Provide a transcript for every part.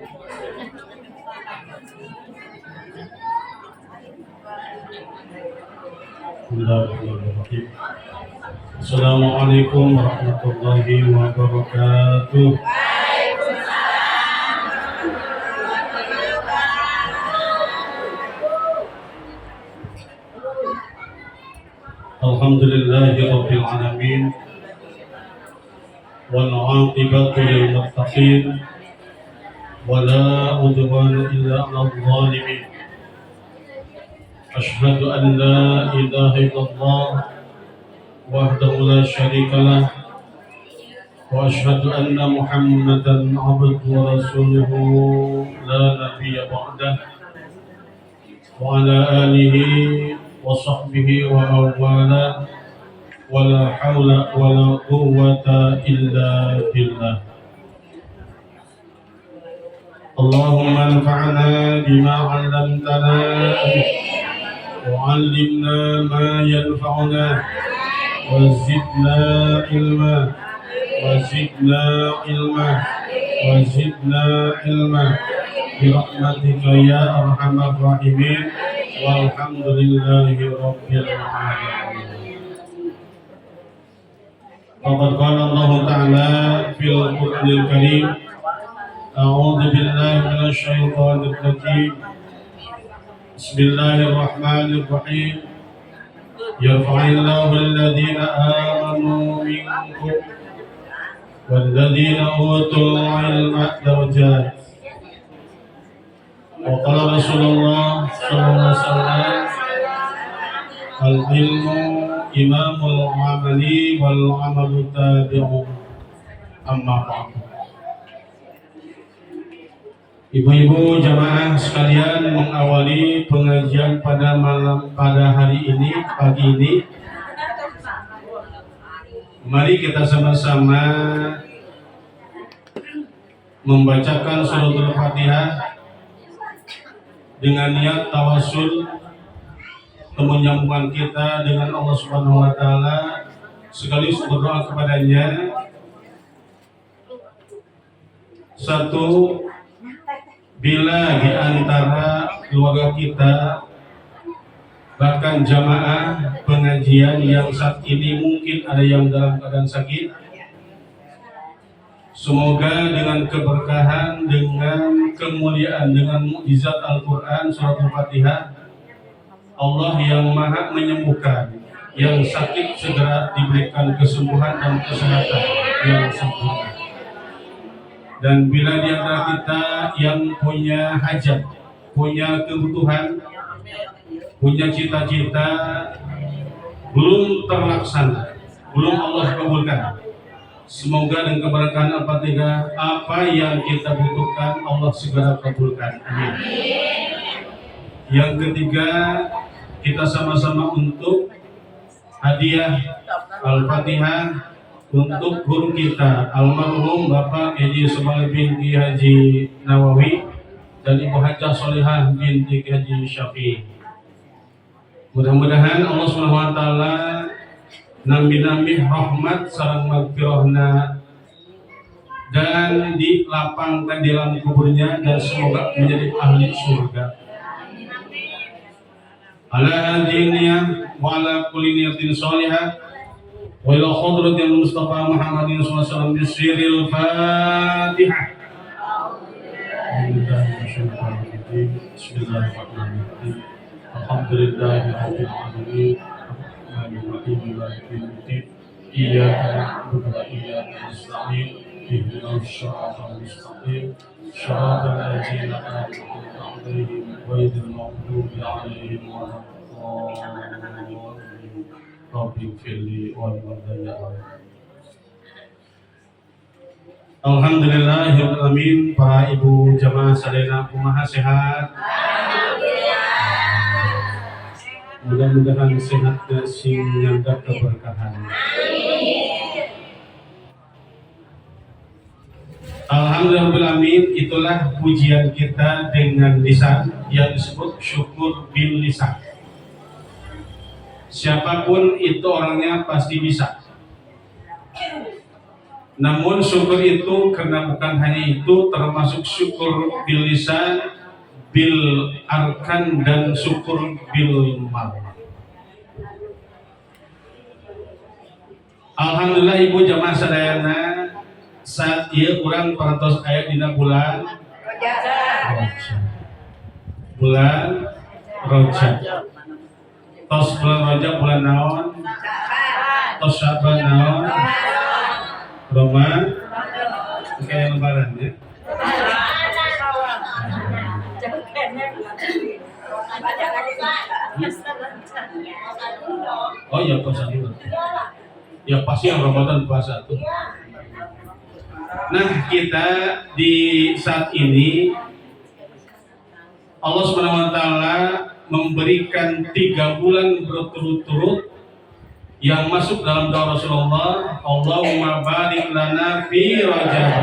Bismillahirrahmanirrahim. Assalamualaikum warahmatullahi wabarakatuh. Alhamdulillahi rabbil alamin. Wal 'aqibatu lil muttaqin. Wala udwana illa 'alal zalimin. Asyhadu an la ilaha illallah wahdahu la syarika lah wa asyhadu anna Muhammadan 'abduhu wa rasuluhu la nabiyya ba'dah wa ala alihi wa sahbihi wa mawala wa la hawla wa la quwwata illa billah. Allahumma anfa'na bima 'allamtana وعلمنا ما ينفعنا وزدنا علما وزدنا علما وزدنا علما برحمتك يا أرحم الراحمين والحمد لله رب العالمين. فقد قال الله تعالى في القرآن الكريم أعوذ بالله من الشيطان الرجيم بسم الله الرحمن الرحيم يرفع الله الذين آمنوا منكم والذين أوتوا العلم درجات وقال رسول الله صلى الله عليه وسلم العلم إمام العمل والعمل تابع أما بعد. Ibu-ibu jamaah sekalian, mengawali pengajian pada hari ini, pagi ini, mari kita sama-sama membacakan suratul Fatihah dengan niat tawasul, kemenyambungan kita dengan Allah Subhanahu wa taala, sekaligus berdoa kepadanya. Satu, bila di antara keluarga kita, bahkan jamaah pengajian yang saat ini mungkin ada yang dalam keadaan sakit, semoga dengan keberkahan, dengan kemuliaan, dengan mukjizat Al-Quran, surat Al-Fatihah, Allah yang maha menyembuhkan, yang sakit segera diberikan kesembuhan dan kesehatan yang sempurna. Dan bila di antara kita yang punya hajat, punya kebutuhan, punya cita-cita belum terlaksana, belum Allah kabulkan, semoga dengan keberkahan Al-Fatihah apa yang kita butuhkan Allah segera kabulkan. Amin. Yang ketiga, kita sama-sama untuk hadiah Al-Fatihah untuk guru kita almarhum Bapak Haji Ismail binti Haji Nawawi dan Ibu Hajah Solihah binti Haji Syafi'i. Mudah-mudahan Allah Subhanahu wa taala nambi-nambi rahmat sareng magfirahna dan dilapangkan di dalam kuburnya dan semoga menjadi ahli surga. Ala hadiniyah wa ala kulli niyatin shalihah wa ila hadratil Mustafa Muhammadin sallallahu alaihi wasallam bisiril Fatihah. Bismillahirrahmanirrahim. Alhamdulillahirabbil alamin. Arrahmanirrahim. Maliki yaumiddin. Iyyaka na'budu wa iyyaka nasta'in. Ihdinas siratal mustaqim. Shiratal ladzina an'amta 'alaihim ghairil maghdubi 'alaihim waladdallin. Rabbi firli wal wadayya. Alhamdulillahirrahmanirrahim. Para ibu jamaah sadayana kumaha sehat? Alhamdulillah. Mudah-mudahan sehat dan sing nyanda keberkahan. Alhamdulillahirrahmanirrahim. Itulah pujian kita dengan lisan yang disebut syukur bil lisan. Siapapun itu orangnya pasti bisa. Namun syukur itu karena bukan hanya itu, termasuk syukur bil lisan, bil arkan, dan syukur bil mal. Alhamdulillah ibu jamaah sadayana, saat ieu urang parantos aya dina bulan bulan Rajab. Tos bulan Rajab bulan naon? Tos Syaban naon? Roma, kayak lebaran ya. Oh ya puasa dulu. Ya pasti yang Ramadan puasa tuh. Nah kita di saat ini Allah SWT memberikan 3 bulan berturut-turut yang masuk dalam doa Rasulullah, Allahumma barik lana fi Rajab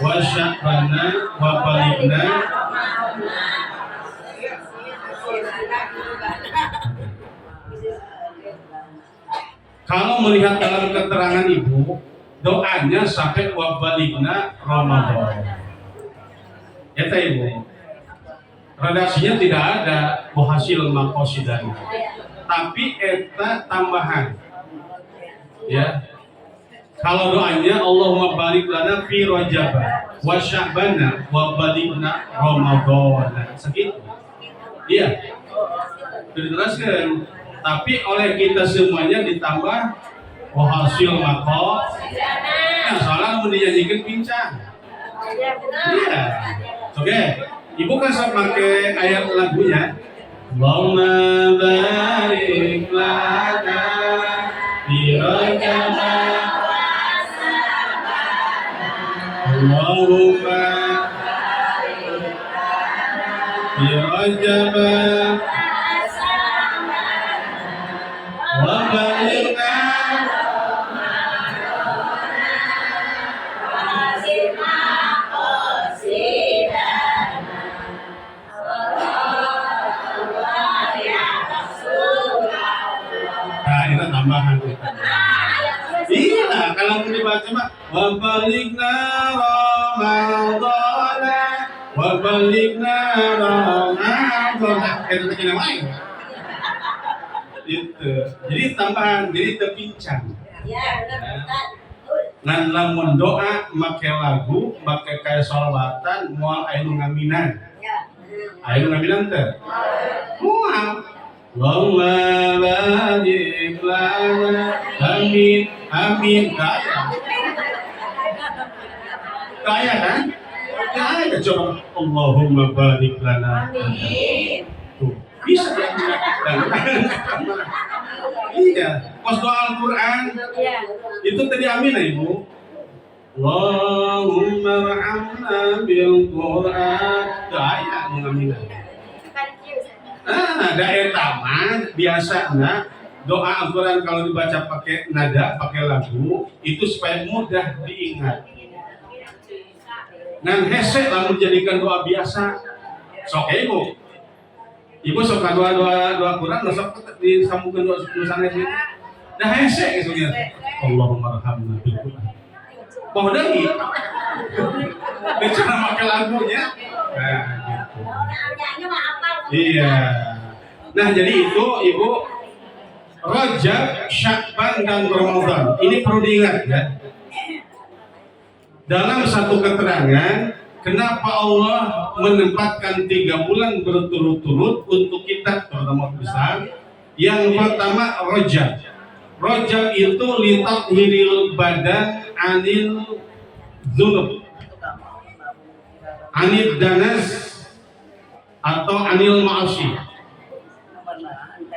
wa Sya'bana wa balighna. Kalau melihat dalam keterangan ibu, doanya sampai wa balighna Ramadan. Ya ta ibu. Redaksinya tidak ada muhasil maqasidana. Tapi eta tambahan ya. Kalau doanya Allahumma barik lana fi Rajab wa Sya'bana wa balighna Ramadan. Segitu. Iya. Diteruskan. Tapi oleh kita semuanya ditambah hasil maqas. Nah, soalnya mau dinyanyikan pincang. Iya. Oke. Ibu kan sama pakai ayat lagunya. Allahumma barik lana fi Rajab Allahumma fi Rajab wa balighna tambahan. Iya, kalau mau dibaca mah wa balighna Ramadan wa balighna Ramadan. Itu kena wae. Itu. Jadi tambahan, jadi terpincang. Iya, benar. Ngan lamun doa make lagu, make kaya sholawatan, moal aya nu ngaminan. Iya. Aya nu ngaminan teh? Moal. Allahumma barik lana amin amin kaya kan? Kaya coba Allahumma barik lana amin. Tuh bisa ya. Iya pas doa Al-Quran itu tadi amin ya ibu. Allahumma rahamna bil Quran kaya mengamin. Ada taman biasanya doa Al-Quran kalau dibaca pakai nada, pakai lagu itu supaya mudah diingat. Ngan hese lah menjadikan doa biasa. Sok ibu sok doa Quran, sok disambungkan doa tulisannya sih. Nah hese isunya. Allahumma rahamna bil Quran. Mau lagi? Bicara pakai lagunya. Nah, gitu. Iya. Nah jadi itu ibu Rajab, Sya'ban dan Ramadan. Ini perlu diingat ya. Dalam satu keterangan, kenapa Allah menempatkan 3 bulan berturut-turut untuk kita terutama besar. Yang pertama Rajab. Rajab itu litathiril badan anil dzunub, anil danas atau anil ma'asi,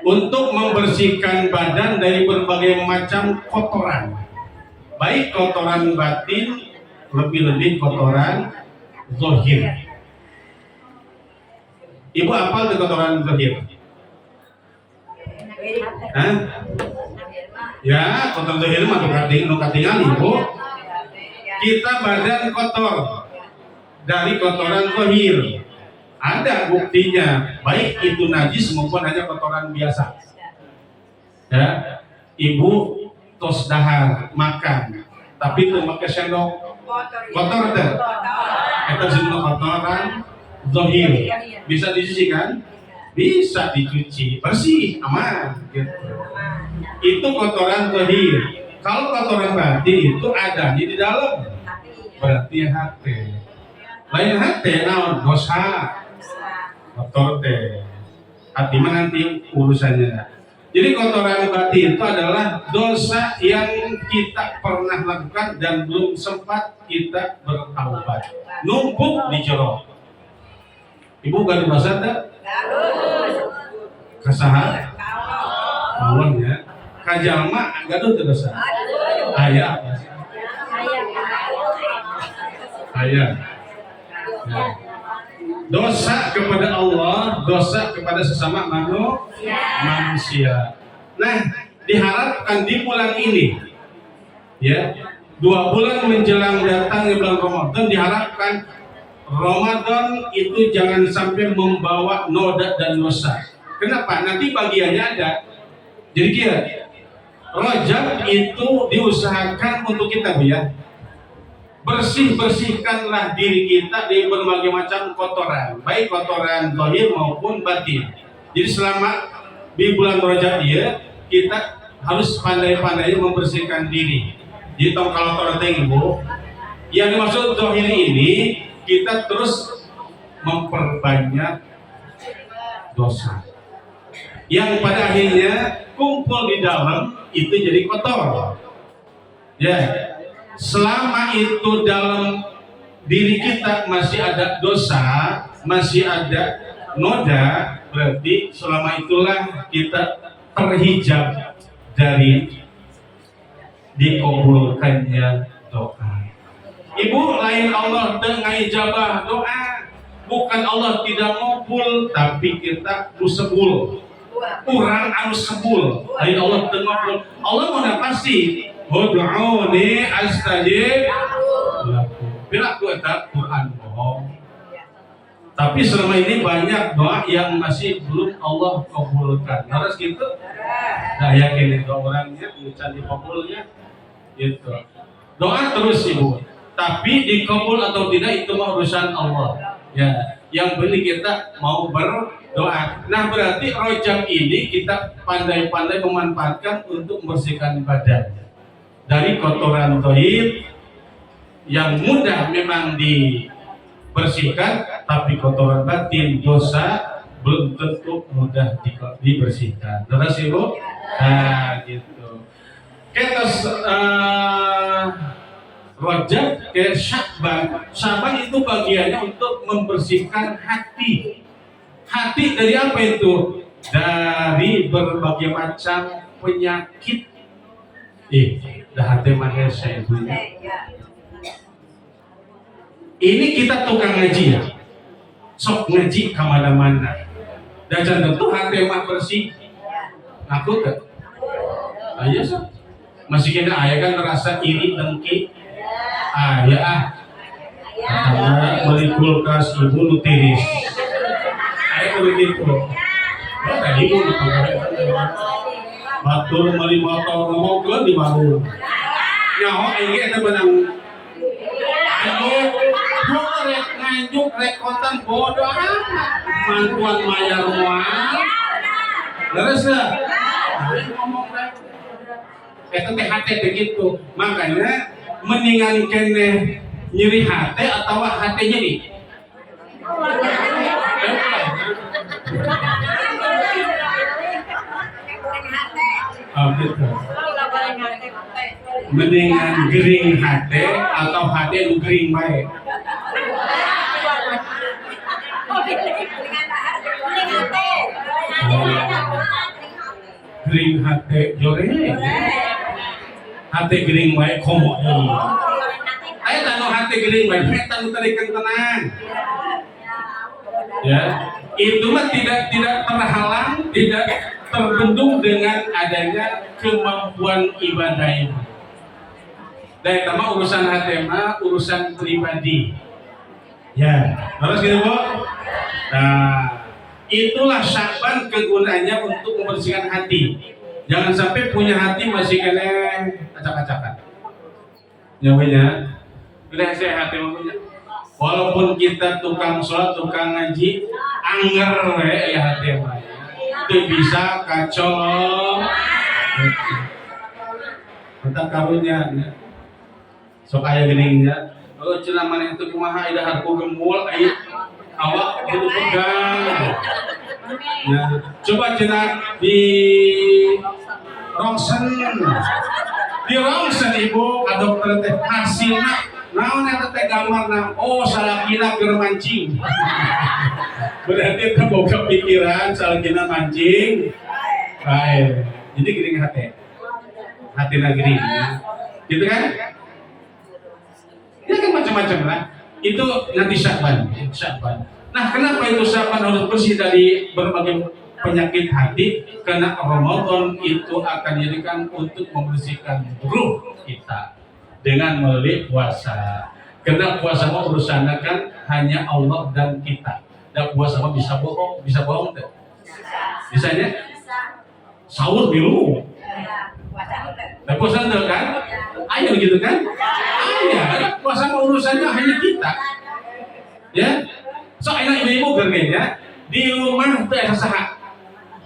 untuk membersihkan badan dari berbagai macam kotoran, baik kotoran batin, lebih-lebih kotoran zahir. Ibu apal tuh kotoran zahir? Hah? Ya, kotoran zahir mah katingal ibu. Kita badan kotor dari kotoran zahir. Ada buktinya, baik itu najis maupun hanya kotoran biasa. Ya, ibu tos dahar makan, tapi teu make sendok kotor teh. Eta disebut kotoran zahir. Bisa dicuci kan? Bisa dicuci, bersih, aman gitu. Itu kotoran zahir. Kalau kotoran batin itu ada di dalam, berarti hati. Lain hati naon dosa. Kotor teh. Hati mah nanti urusannya. Jadi kotoran batin itu adalah dosa yang kita pernah lakukan dan belum sempat kita bertaubat. Numpuk di jero. Ibu gak dibahasa tak? Kesahan? Kawan ya. Kajalma gaduh teu dosa. Aya. Aya. Ya. Dosa kepada Allah, dosa kepada sesama manusia. Nah, diharapkan di bulan ini, ya, 2 bulan menjelang datangnya bulan Ramadan, diharapkan Ramadan itu jangan sampai membawa noda dan dosa. Kenapa? Nanti bagiannya ada. Jadi kira Rajab itu diusahakan untuk kita, ya. Bersihkanlah diri kita dari berbagai macam kotoran, baik kotoran zahir maupun batin. Jadi selama di bulan Rajab dia kita harus pandai-pandai membersihkan diri. Jadi kalau kotoran Ibu, yang dimaksud zahir ini kita terus memperbanyak dosa, yang pada akhirnya kumpul di dalam itu jadi kotor. Ya. Selama itu dalam diri kita masih ada dosa, masih ada noda, berarti selama itulah kita terhijab dari dikabulkannya doa. Ibu, lain Allah dengan ijabah doa, bukan Allah tidak ngabul, tapi kita sebul. Kurang anu sebul, lain Allah tidak ngabul. Allah mau pasti. Ud'uni astajib lakum. Bila aku eta Quran bohong. Tapi selama ini banyak doa yang masih belum Allah kabulkan. Harus gitu? Nah, yakin itu orangnya ucapan dikabulnya gitu. Doa terus Ibu. Tapi dikabul atau tidak itu mah urusan Allah. Ya, yang penting kita mau berdoa. Nah, berarti Rajab ini kita pandai-pandai memanfaatkan untuk membersihkan badan dari kotoran zahir yang mudah memang dibersihkan, tapi kotoran batin dosa belum tentu mudah dibersihkan. Terus Ibu, nah gitu. Kita Rajab ke Sya'ban. Sya'ban itu bagiannya untuk membersihkan hati. Hati dari apa itu? Dari berbagai macam penyakit. Dah hati mana saya punya. Ini kita tukang ngaji ya. Sok ngaji kemana-mana. Dan tentu hati mah bersih. Aku tak. Ayo sok. Masih kena ayah kan merasa iri dengki. Karena beli kulkas ibu nutiris. Ayah kudu gitu. Tadi ibu batur mali motor ngomong ke di baru. Nyaho ini ada benang. Ayo, rek nganjuk rek kontan bodoh amat. Mantuan mayar mual. Terus lah. Ngomong rek. Itu hati begitu. Makanya mendingan kene nyeri hati atau hati jadi. Gitu. Mendingan gering hati atau hati lu gering baik. Gering hati jore. Hati gering baik komo. Ayo tanu hati gering baik, tanu tarikan tenang. Ya, itu mah tidak terhalang, tidak terbendung dengan adanya kemampuan ibadah ini. Dan sama urusan hati mah urusan pribadi. Ya, terus gitu Bu. Nah, itulah Sya'ban kegunaannya untuk membersihkan hati. Jangan sampai punya hati masih kena acak-acakan. Nyawanya udah sehat ya mamanya. Walaupun kita tukang sholat, tukang ngaji, angger ya hati mah. Itu bisa kacau. Kita karunya, sok aya geningnya. Oh cenah mana itu kumaha ida harku gembul, aya awak kudu pegang. Ya, coba cenah di rongsen ibu ka dokter teh hasilna naon eta teh gambarna oh salakina keur mancing. Berarti teh boga pikiran salakina mancing. Baik. Jadi geuning hatina geuning. Gitu kan? Ya kan macam-macam lah. Itu nanti Sya'ban. Nah, kenapa itu Sya'ban harus bersih dari berbagai penyakit hati? Karena Ramadan itu akan dijadikan untuk membersihkan ruh kita dengan melalui puasa. Karena puasa mau urusannya kan hanya Allah dan kita. Dan puasa mau bisa bohong tuh. Bisanya? Sahur dulu. Dan puasa tuh kan? Ayo gitu kan? Ayo, puasa mau urusannya hanya kita. Ya? Soalnya ibu-ibu gergenya di rumah tuh asa saha.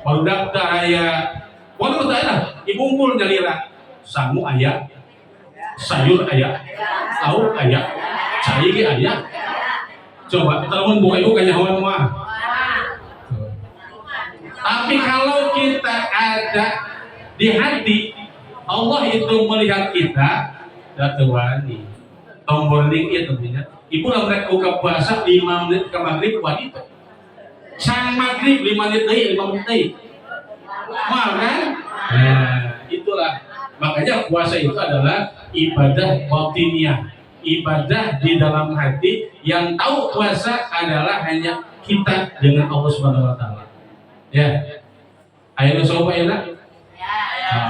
Baru daftar aya, waduh dah, ibu unggul nyalira, sangu aya, sayur aya, lauk aya, cai aya. Coba telepon buka ibu kanyawan mah. Tapi kalau kita ada di hati, Allah itu melihat kita, datuani, tombol ning itu tentunya. Ibu lah mereka buka puasa 5 menit ke maghrib wanita. Sang maghrib 5 menit deui, 5 menit deui. Wah kan? Nah, itulah makanya puasa itu adalah ibadah batiniyah, ibadah di dalam hati yang tahu puasa adalah hanya kita dengan Allah Subhanahu wa taala. Ya. Ayo coba ya, Nak. Ya.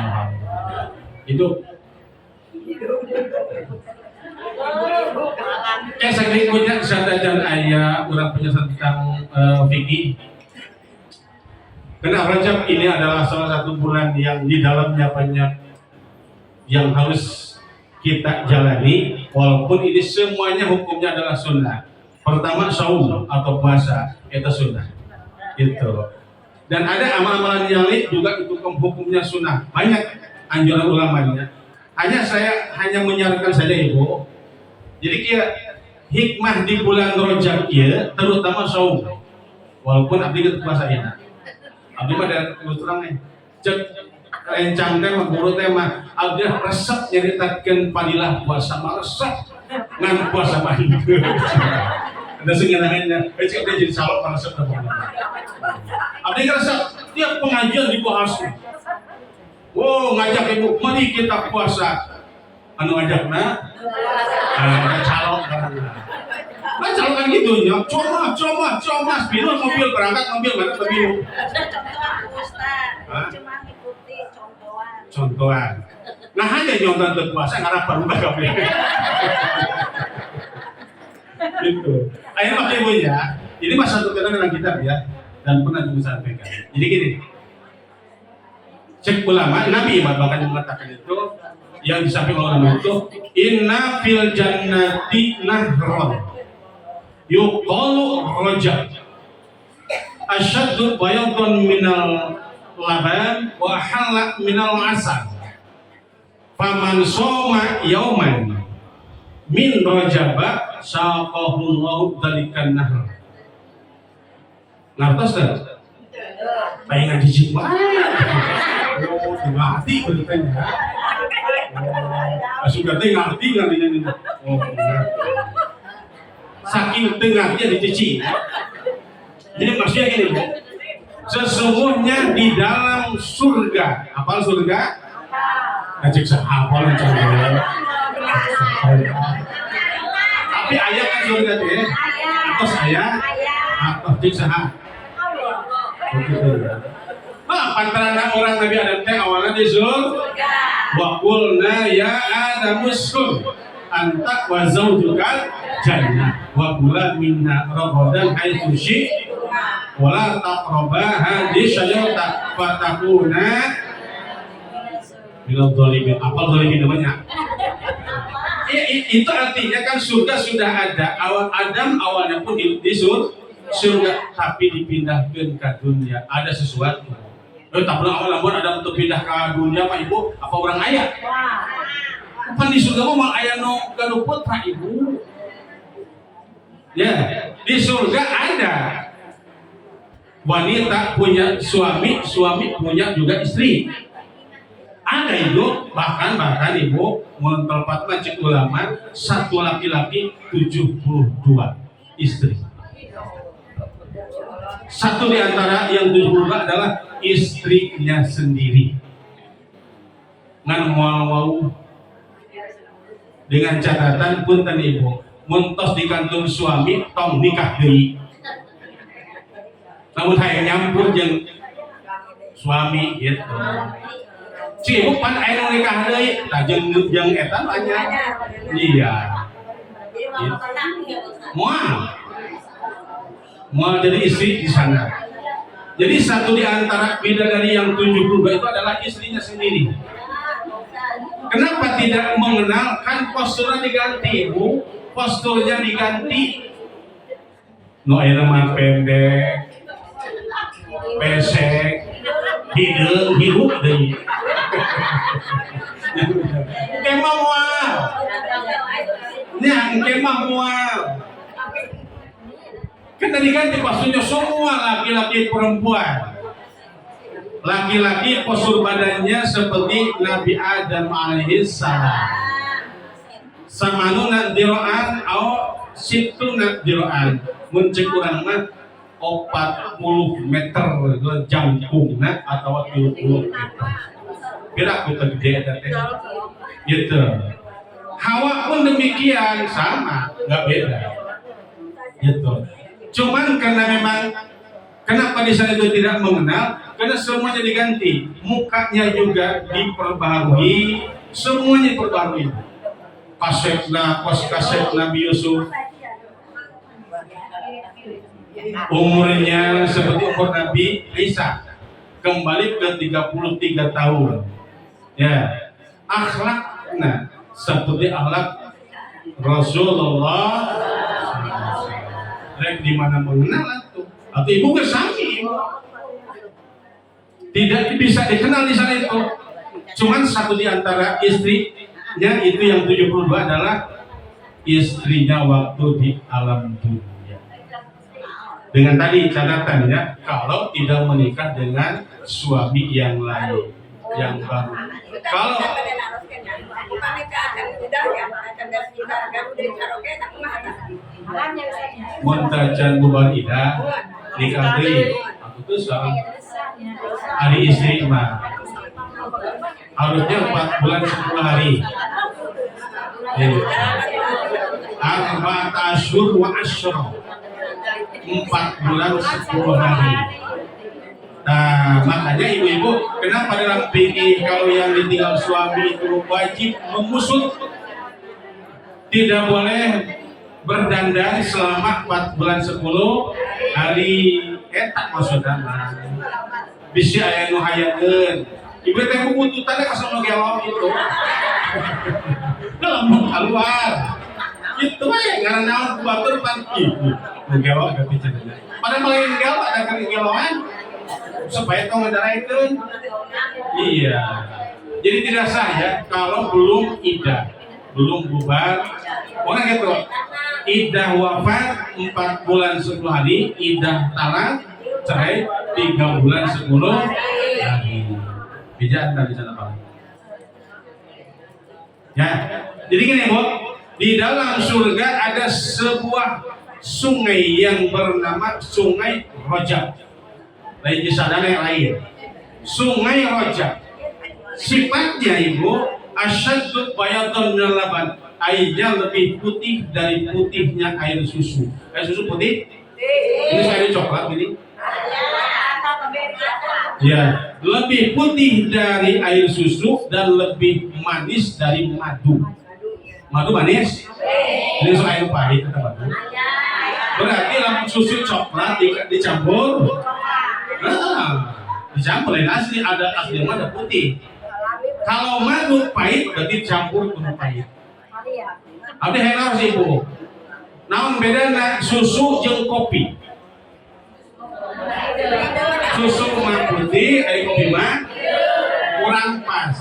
Itu saya berikutnya sadajan ayat orang penjelasan tentang fikih. Karena Rajab ini adalah salah satu bulan yang di dalamnya banyak yang harus kita jalani, walaupun ini semuanya hukumnya adalah sunnah. Pertama saum atau puasa itu sunnah, itu. Dan ada amalan-amalan yang lain juga itu hukumnya sunnah. Banyak anjuran ulamanya. Saya hanya menyarankan saja ibu. Jadi kira hikmah di bulan Rajab ya, terutama saum. Walaupun abdi kita puasa ya. Abdi mah dari terang nih. Cek rencang teh mah guru teh mah abdi resep nyaritakeun padilah puasa mah resep ngan puasa mah. Ada sengenangannya. Cek dia jadi salok resep teh. Abdi resep tiap pengajian dibahas. Wow, ngajak ibu, mari kita puasa. Anu ngajakna? Calok kan. Nah, calok kan gitu nya. Coma, biru mobil berangkat mobil mana biru. Cuma ngikuti contohan. Nah, hanya nyonton untuk puasa ngarap baru kabeh. Gitu. Ayo Pak Ibu ya. Ini mah satu kata dalam kitab ya dan pernah disampaikan. Jadi gini. Cek ulama, Nabi bahkan mengatakan itu yang disampaikan ulama itu inna fil jannati nahron yuqalu rajab asyaddu bayadun minal laban wa halak minal asal faman soma yauman min rajaba syaqahullahu dalikan nahr. Ngertos tak? Pengen dijimah. Oh, ngerti beritanya. Sudah ngerti ini. Oh, saking tengahnya dicuci. Jadi maksudnya gini, Bu. Sesungguhnya di dalam surga, apa surga? Ngajak sahapal contohnya. Tapi ayat kan surga teh. Atau saya atau cek sahah. Begitu ya. Pantaran orang Nabi Adam teh awalnya di surga. Wa qulna ya Adam uskun anta wa zaujukal jannah wa kula minna ragadan haitsu syi'tum wa la taqraba hadhihi syajarata fatakuna minadh dhalimin. Apa dhalimin namanya? itu artinya kan surga sudah ada. Adam awalnya pun hidup di surga, tapi dipindahkan ke dunia. Ada sesuatu. Tak pernah awal Adam untuk pindah ke dunia, Pak Ibu. Apa orang ayah? Pan di surga mau ayah no kanu putra Ibu. Ya, di surga ada wanita punya suami, suami punya juga istri. Ada Ibu, bahkan Ibu mentempat cek ulama satu laki-laki 72 istri. Satu di antara yang 72 adalah istrinya sendiri. Ngan mau dengan catatan punten Ibu, muntos di kantung suami tong nikah deui. Namun hayang nyampur jeung suami gitu. Si Ibu pan aya nu nikah deui, tah jeung eta banyak. Iya. Mual jadi istri di sana. Jadi satu di antara bidadari yang 72 itu adalah istrinya sendiri. Kenapa tidak mengenalkan posturnya diganti, Bu? Posturnya diganti. No ayeuna mah pendek, pesek, hideung, hirup deui. Kemah moal. Nya kemah moal. Kan tadi ganti posturnya semua laki-laki perempuan. Laki-laki postur badannya seperti Nabi Adam alaihissalam. Samanuna diraan au situna diraan. Muncul kurang mah 40 meter jangkungna atau 30 meter. Kira aku gede eta teh. Gitu. Hawa pun demikian sama, enggak beda. Gitu. Cuman karena memang kenapa di sana itu tidak mengenal? Karena semuanya diganti, mukanya juga diperbarui, semuanya diperbarui. Kaset Nabi Yusuf, umurnya seperti umur Nabi Isa, kembali ke 33 tahun. Ya, akhlaknya seperti akhlak Rasulullah. Di mana mengenal atau ibu kesami tidak bisa dikenal di sana itu. Cuman satu di antara istrinya itu yang 72 adalah istrinya waktu di alam dunia. Dengan tadi catatannya kalau tidak menikah dengan suami yang lain yang baru. Kalau muntajan bubar ida nikah deui itu soal hari istri mah harusnya 4 bulan 10 hari. Arba'at asyhur wa asyra, 4 bulan 10 hari. Nah, makanya ibu-ibu, kenapa dalam fikih kalau yang ditinggal suami itu wajib memusut, tidak boleh berdandan selama 4 bulan 10 hari. Etak maksudnya bisa aya nu hayakeun ibu teh bututannya ka sono gelong itu dalam keluar itu we ngaran naon batur pan ibu nu gelong ada picenna pada melain gelong ada gelongan supaya tong ngedaraikeun. Iya, jadi tidak sah ya kalau belum idah, belum bubar. Orang gitu, idah wafat 4 bulan 10 hari, idah talak cerai 3 bulan 10 hari. Bija tadi sana Pak. Ya, jadi gini Bu, di dalam surga ada sebuah sungai yang bernama Sungai Rojab. Lain disadana yang lain. Sungai Rojab. Sifatnya Ibu, asyaddu bayadun minal laban. Airnya lebih putih dari putihnya air susu. Air susu putih? Ini air coklat ini. Ya, lebih putih dari air susu dan lebih manis dari madu. Madu manis? Ini air pahit kata madu. Berarti lampu susu coklat dicampur. Nah, dicampur lain asli, ada asli ada putih. Kalau madu pahit berarti campur penuh pahit. Abdi henor si ibu. Naon bedana susu jeung kopi? Susu mah putih, ari kopi mah kurang pas.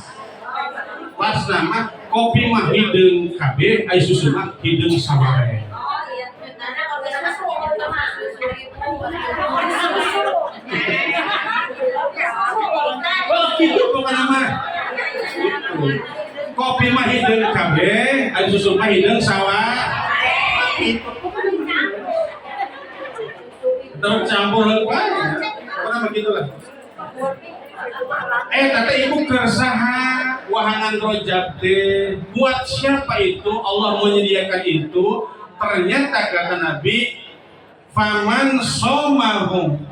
Pas nama kopi mah hideung kabeh, ari susu mah hideung sabaraha. Oh gitu pokoknya mah. Kopi mah hideung kabeh, ari susu mah hideung sabaraha. Tercampur banyak, pernah begitulah. Kata ibu kersaha wahangan rojab teh buat siapa itu Allah menyediakan itu. Ternyata kata Nabi, faman somahum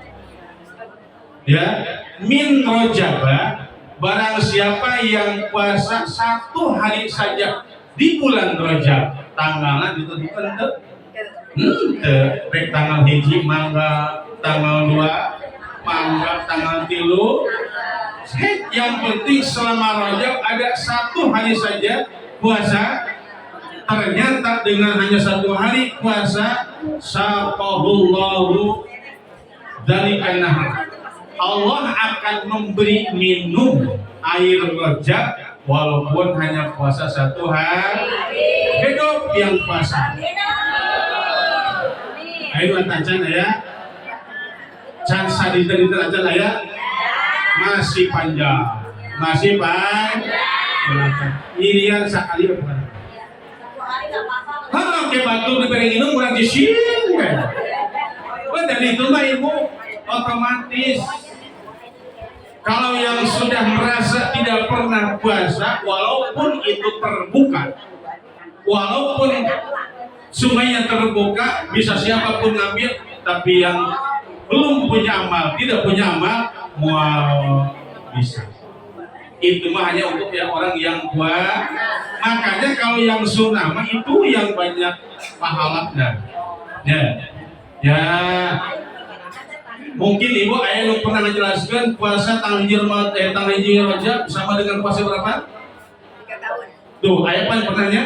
ya min rojaba, barang siapa yang puasa 1 hari saja di bulan Rajab, tanggalnya ditentukan rek tanggal 1 mangga, tanggal 2 mangga, tanggal 3. Yang penting selama Rajab ada 1 hari saja puasa. Ternyata dengan hanya 1 hari puasa, saqahullahu dzalikan nahar, Allah akan memberi minum air Rajab walaupun hanya puasa 1 hari. Hidup yang puasa. Ayo tacan ya. Can sadita-dita aja lah ya. Masih panjang. Masih panjang. Irian sakali apa? Hah, ke batu diberi minum kurang disin. Dan itu mah ibu otomatis. Kalau yang sudah merasa tidak pernah puasa, walaupun itu terbuka, walaupun sungainya terbuka, bisa siapapun ngambil, tapi yang belum punya amal, tidak punya amal, mau bisa. Itu mah hanya untuk yang orang yang kuat. Makanya kalau yang sunnah mah itu yang banyak pahalanya. Ya. Mungkin ibu ayah lu pernah menjelaskan puasa tanggal hiji Rajab sama dengan puasa berapa? 3 tahun. Tuh, ayah kan pernahnya?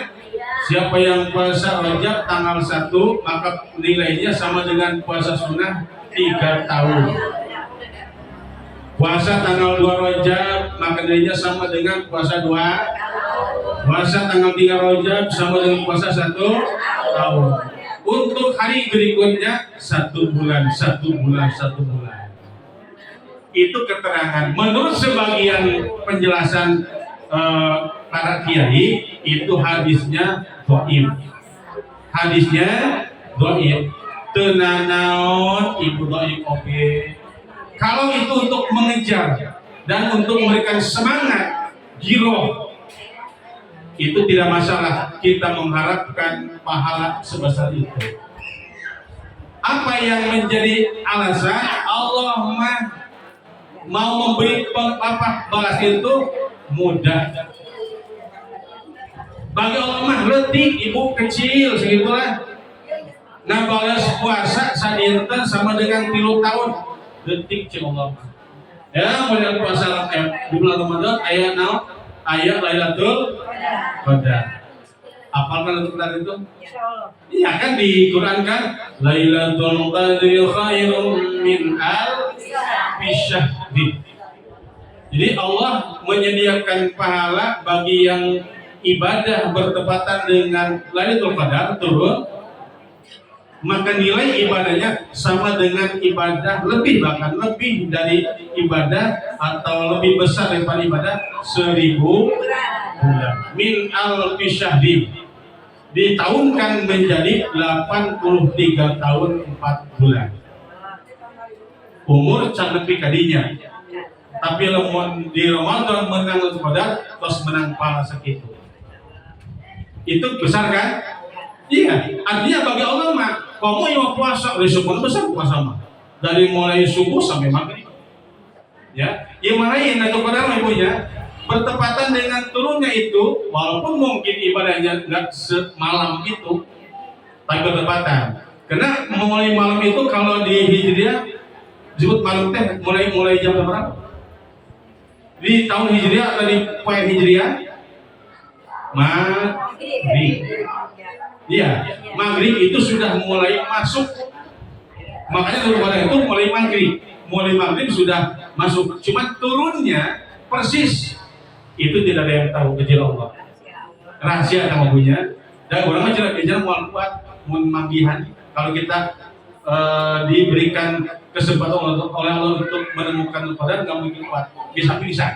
Siapa yang puasa Rajab tanggal 1 maka nilainya sama dengan puasa sunnah 3 tahun. Puasa tanggal 2 Rajab maka nilainya sama dengan puasa 2. Puasa tanggal 3 Rajab sama dengan puasa 1 tahun. Untuk hari berikutnya 1 bulan. Itu keterangan. Menurut sebagian penjelasan para kiai itu hadisnya dhaif. Tenanaon ibu dhaif oke. Kalau itu untuk mengejar dan untuk memberikan semangat giroh, itu tidak masalah, kita mengharapkan pahala sebesar itu. Apa yang menjadi alasan Allah mau memberi balas itu mudah. Bagi Allah mah letik ibu kecil segitulah. Nah balas puasa sadinten sama dengan 3 tahun detik cik Allah. Ya model puasa di bulan Ramadan ayat Lailatul Qadar. Apalkan untuk tadi itu? Iya kan di Quran kan Lailatul Qadri khairun min alfi syahrin. Jadi Allah menyediakan pahala bagi yang ibadah bertepatan dengan Lailatul Qadar turun, maka nilai ibadahnya sama dengan ibadah lebih, bahkan lebih dari ibadah atau lebih besar daripada ibadah 1000 bulan. Min alfi syahrin ditaunkan menjadi 83 tahun 4 bulan. Umur can nepi kadinya. Tapi lamun di Ramadan menang Qadar terus menang pahala segitu. Itu besar kan? Iya, artinya bagi Allah mah kamu yang puasa risiko besar puasa mah. Dari mulai subuh sampai maghrib. Ya, yang marahin atau Qadar ibunya bertepatan dengan turunnya itu, walaupun mungkin ibadahnya enggak semalam itu, tapi bertepatan. Karena mulai malam itu kalau di Hijriah disebut malam teh mulai jam berapa? Di tahun Hijriah atau di poin Hijriah? Maghrib. Iya, maghrib itu sudah mulai masuk. Makanya daripada itu mulai maghrib sudah masuk. Cuma turunnya persis itu tidak ada yang tahu, kecuali Allah. Rahasia sama punya. Dan orang macam kejar mau kuat, mau manggihan. Kalau kita diberikan kesempatan oleh Allah untuk menemukan qadar, nggak mungkin kuat, bisa pingsan.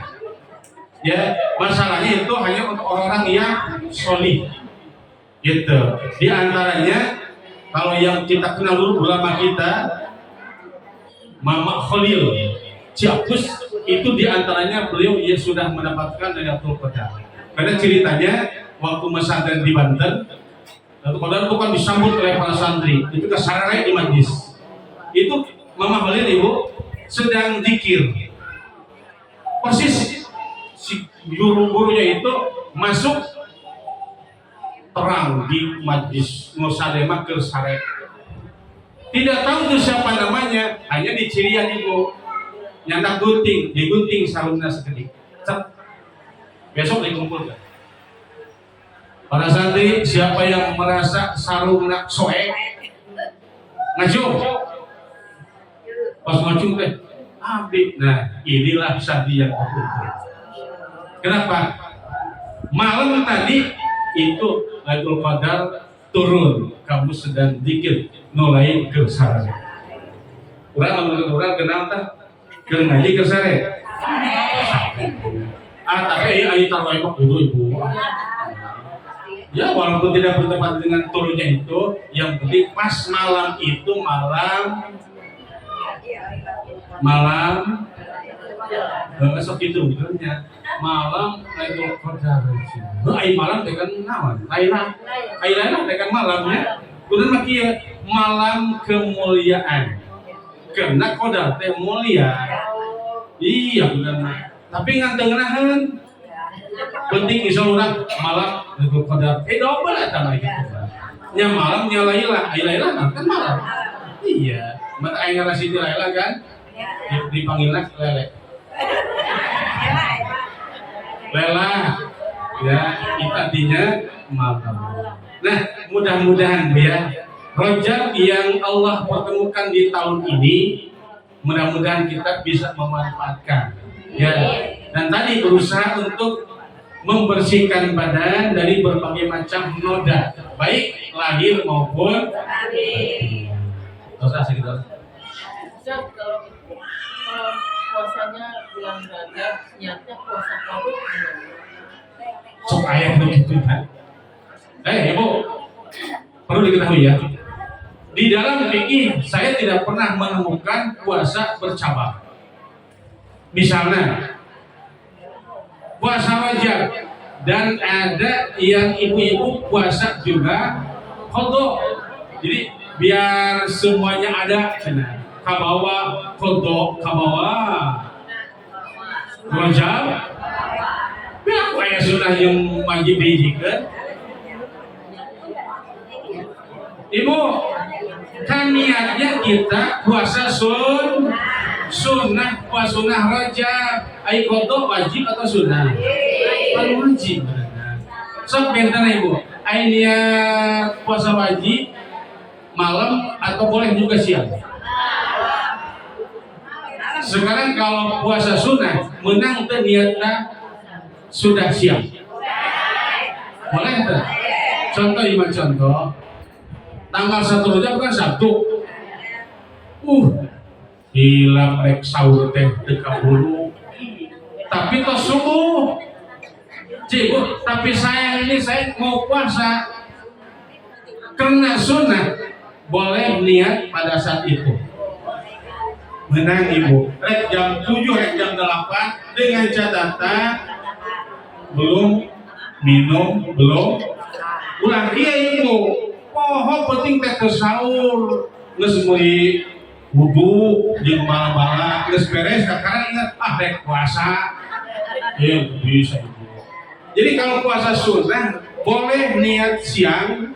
Ya, masalahnya itu hanya untuk orang-orang yang solih. Gitu. Di antaranya kalau yang kita kenal dulu ulama kita, Mama Khalil Ciapus, itu di antaranya beliau yang sudah mendapatkan Lailatul Qadar. Karena ceritanya waktu pesantren di Banten, Lailatul Qadar itu kan disambut oleh para santri, itu kesararai di majlis. Itu Mama Khalil ibu sedang zikir. Persis si guru-gurunya itu masuk terang di majlis musalema ke sare. Tidak tahu itu siapa namanya, hanya dicirian ibu. Nyandak digunting sarungnya sekedik. Cep. Besok dikumpulkan. Para santri, siapa yang merasa sarungnya soek, ngaju. Pas ngaju teh, abdi. Nah, inilah santri yang terkumpul. Kenapa? Malam tadi itu Lailatul Qadar turun, kamu sedang zikir mulai ke sare. Orang kenal tak? Ke ngaji ke sare. Tapi ayo taruh itu ibu. Ya walaupun tidak bertepatan dengan turunnya itu, yang penting pas malam itu malam besok itu benernya malam Lailatul Qadar. Ai malam tekan naon? Laila tekan malamnya. Kudu mah kieu malam kemuliaan. Karena qadar teh mulia. Iya bener. Tapi ngantengenaheun. Penting insya Allah malam Lailatul Qadar. Double eta mah gitu. Nya malam nya Laila, Laila kan malam. Iya, mata aya ngaran Siti Laila kan? Dipanggilna Lele. Lela, ya itu artinya malam. Nah, mudah-mudahan ya Rajab yang Allah pertemukan di tahun ini, mudah-mudahan kita bisa memanfaatkan. Ya, dan tadi berusaha untuk membersihkan badan dari berbagai macam noda, baik lahir maupun batin. Terus asik gitu. Kalau puasanya bulan Rajab, niatnya puasa kabut. Sok ayat begitu kan? Ibu, perlu diketahui ya. Di dalam fikih saya tidak pernah menemukan puasa bercabang. Misalnya puasa Rajab dan ada yang ibu-ibu puasa juga qadha. Jadi biar semuanya ada cenah. Kabawa qadha, kabawa Rajab. Biar aya sunah yang wajib dihijikeun. Ibu, kan niatnya kita puasa sunnah Rajab. Ai qadha wajib atau sunnah? Wajib. Sok benten ibu. Ai niat puasa wajib malam atau boleh juga siang? Sekarang kalau puasa sunnah menang teh niatnya sudah siang. Boleh teh? Contoh iman contoh. Tanggal 1 Rajab kan Sabtu. Hilang rek sahur teh teka bulu. Tapi toh subuh. Cibu, tapi saya mau puasa karena sunnah, boleh niat pada saat itu. Menang ibu. Rek jam 7, rek jam 8 dengan catatan belum minum, belum ulang dia ibu. Poho penting teh ke sahur, geus meuli wudu jeung bala-bala geus beres sekarang ingat rek puasa. Ya bisa ibu. Jadi kalau puasa sunnah boleh niat siang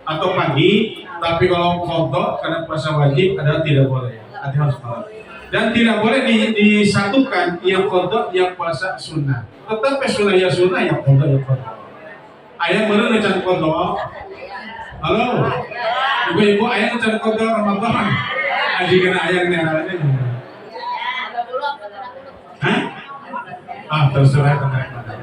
atau pagi, tapi kalau qadha karena puasa wajib adalah tidak boleh. Nanti harus malam. Dan tidak boleh disatukan yang qadha yang puasa sunnah. Tetap sunnah ya sunnah, yang qadha ya qadha. Ayat bener can qadha. Halo. Ibu-ibu aya nu can qada Ramadan. Aji kana aya neranana. Ada dulu apa Hah? Terserah teman-teman.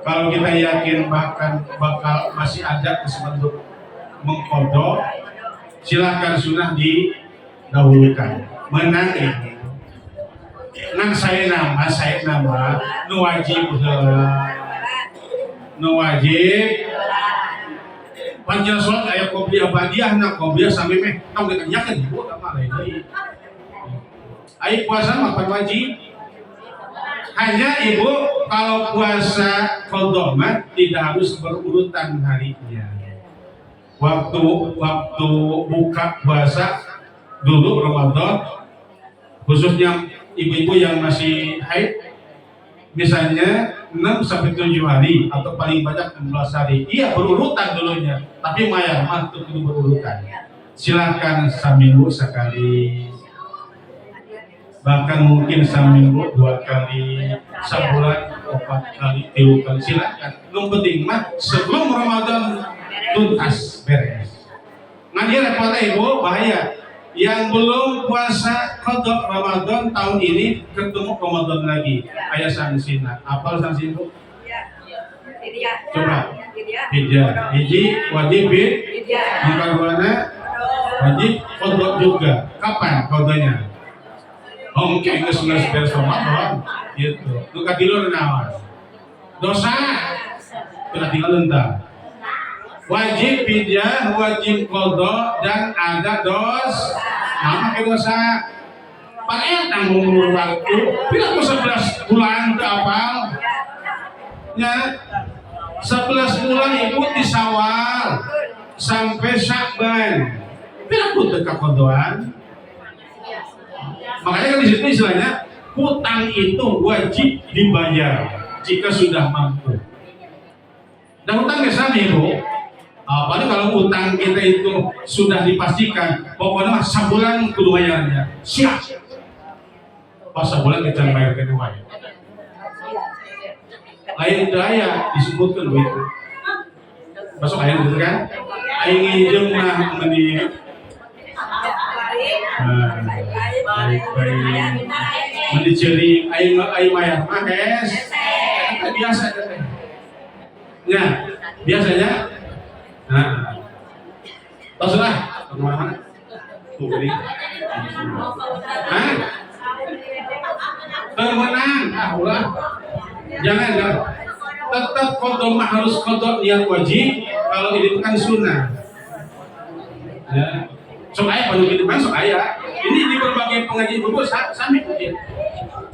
Kalau kita yakin bahkan bakal masih ada kesempatan untuk mengkodok, silahkan sunnah didahulukan. Menang ini. Nang saya nama nu wajib heula. Nu wajib panjang sholat aya qobliyah badiah na qobliyah sami meh tong ditanyakeun ibu ka lain deui. Ai puasa mah wajib. Hanya ibu kalau puasa qadha mah tidak harus berurutan harinya. Waktu buka puasa dulu Ramadan, khususnya ibu-ibu yang masih haid, misalnya 6 sampai 7 hari atau paling banyak 16 hari. Iya berurutan dulunya, tapi mayar mah itu berurutan. Silakan seminggu sekali, bahkan mungkin seminggu 2 kali, sebulan 4 kali, 3 kali, silakan. Yang penting mah sebelum Ramadan tuntas beres. Nanti repot ibu bahaya. Yang belum puasa qadha Ramadan tahun ini ketemu Ramadan lagi. Ayah sanksina. Apal sanksi ibu? Coba. Fidyah. Hiji wajib fidyah. Yang keduanya wajib qadha juga. Kapan qadhanya? Mungkin geus beres Ramadan. Gitu. Nu katilu naon? Dosa. Teu tinggal leuntah. Wajib fidyah, wajib qadha dan ada nama ke dosa. Pakai tanggung waktu. Bila 11 bulan ke apal. Ya. 11 bulan ibu di Syawal sampai Sya'ban. Bila ku teu qadhaan. Makanya kan di situ istilahnya hutang itu wajib dibayar jika sudah mampu. Dan hutang ke sana ibu. Apalagi kalau utang kita itu sudah dipastikan, pokoknya sebulan kudu bayarnya, siap. Pas sebulan kita bayar kedua. Lain daya disebutkan begitu. Masuk ayat itu kan? Aing nginjem mah meni. Meni ceri aing mayar mah guys. Biasa deh. Ya, biasanya. Nah, terserah kemana? Tuh ini. Termenang, ulah. Jangan. Tetap qadha mah harus qadha niat wajib. Kalau ini bukan sunnah. Ya, sok aya pada gitu kan sok aya. Ini di berbagai pengajian buku sami ya.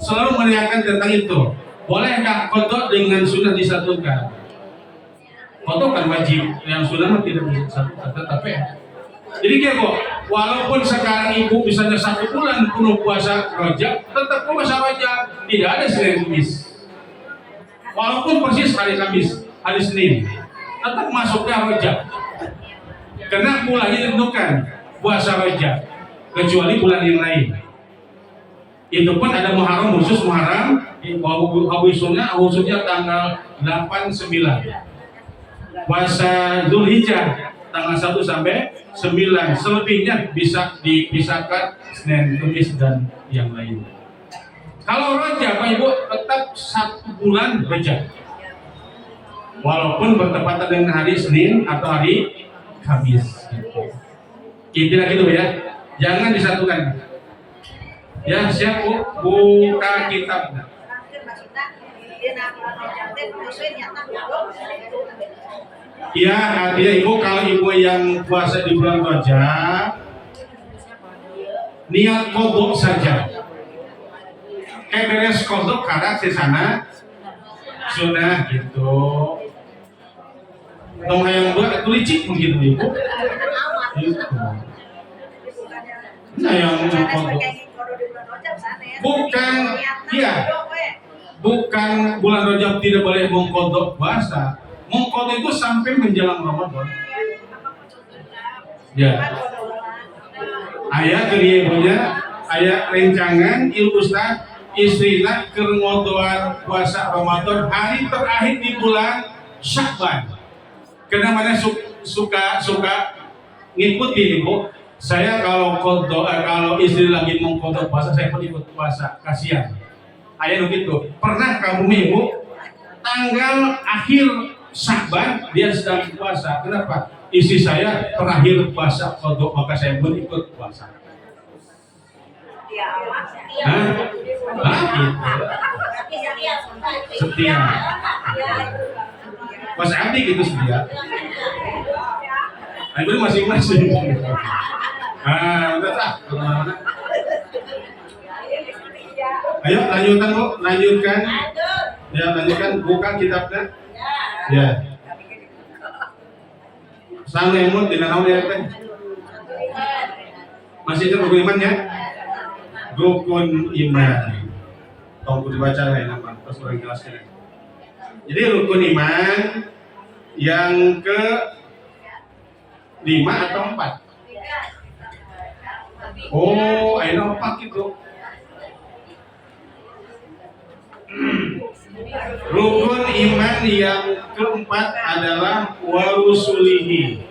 Selalu menanyakan tentang itu. Bolehkah qadha dengan sunnah disatukan? Qadha kan wajib, yang sunnah mah tidak bisa disatukan, tetapi jadi kayak kok, walaupun sekarang ibu misalnya 1 bulan penuh puasa Rajab, tetap puasa Rajab, tidak ada Senin Kamis. Walaupun persis hari Kamis, hari Senin, tetap masuknya Rajab. Karena bulannya ditentukan puasa Rajab, kecuali bulan yang lain. Itu pun ada Muharram khusus Muharram, khususnya tanggal 8-9. Puasa Dzulhijjah tanggal 1 sampai 9, selebihnya bisa dipisahkan Senin, Kamis dan yang lain. Kalau Rajab, Pak Ibu tetap 1 bulan Rajab, walaupun bertepatan dengan hari Senin atau hari Kamis. Kira-kira gitu ya, jangan disatukan. Ya siap Bu, buka kitabnya. Ya, artinya ibu kalau ibu yang puasa di bulan Rajab niat qadha saja. Beres qadha karena di sana sunnah gitu. Tong yang buat licik mungkin ibu. Gitu. Nah yang qadha bukan iya. Bukan bulan Rajab tidak boleh mengqadha puasa. Mengqadha itu sampai menjelang Ramadan. Ya. Ayah dari ibunya, ayah rencangan ibu ustaz istrinya keur ngodoan puasa Ramadan hari terakhir di bulan Sya'ban. Karena mana suka ngikutin Ibu. Saya kalau kalau istri lagi mau kodok puasa, saya pun ikut puasa. Kasihan. Ayah gitu. Pernah kamu Ibu tanggal akhir Sya'ban dia sedang puasa. Kenapa? Istri saya terakhir puasa kodok, maka saya pun ikut puasa. Hah? Gitu. Setia. Mas Andi gitu setia. Nah, itu masing-masing. Udah kemana-mana. Ayo lanjutkan Bu, lanjutkan. Ya lanjutkan, buka kitabnya. Ya. Sang lemut tidak tahu ya teh. Masih itu rukun iman ya? Rukun iman. Tolong dibaca lah nama, terus orang jelaskan. Jadi rukun iman yang ke 5 atau 4? Oh, ayo 4 gitu. Rukun iman yang keempat adalah warusulihi.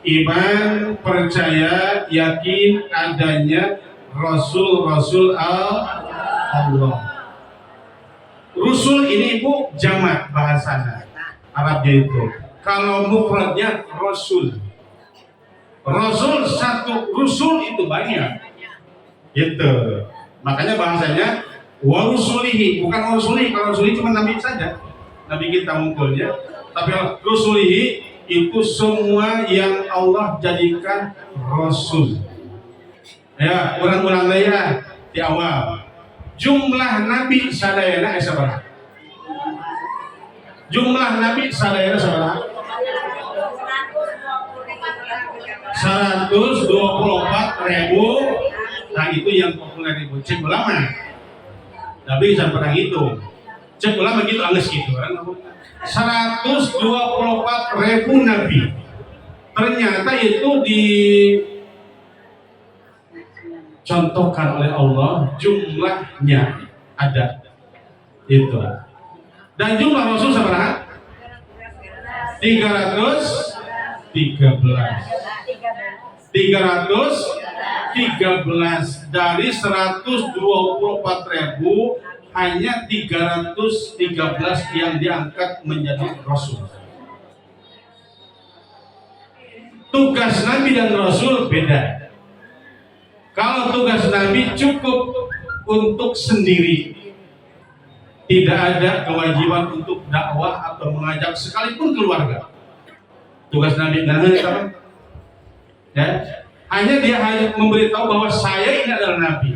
Iman percaya yakin adanya Rasul-Rasul Allah. Rusul ini Ibu jamak bahasanya Arabnya itu. Kalau mufradnya Rasul. Rasul satu, Rusul itu banyak. Gitu. Makanya bahasanya warusulihi, bukan warusulihi. Kalau warusulihi cuma Nabi saja. Nabi kita mungkulnya. Tapi Rusulihi itu semua yang Allah jadikan Rasul. Ya, ulang-ulang ya di awal. Jumlah Nabi sadayana sabaraha? Jumlah Nabi sadayana sabaraha? 124.000. Nah itu yang populer Ibu. Cek ulama. Nabi bisa pernah hitung. Cek ulama gitu angges gitu kan. 124.000 Nabi. Ternyata itu dicontohkan oleh Allah jumlahnya ada itu. Dan jumlah Rasul seberapa? 313 dari 124.000 hanya 313 yang diangkat menjadi Rasul. Tugas Nabi dan Rasul beda. Kalau tugas Nabi cukup untuk sendiri, tidak ada kewajiban untuk dakwah atau mengajak sekalipun keluarga. Tugas Nabi dan Rasul ya, hanya dia hanya memberitahu bahwa saya ini adalah Nabi,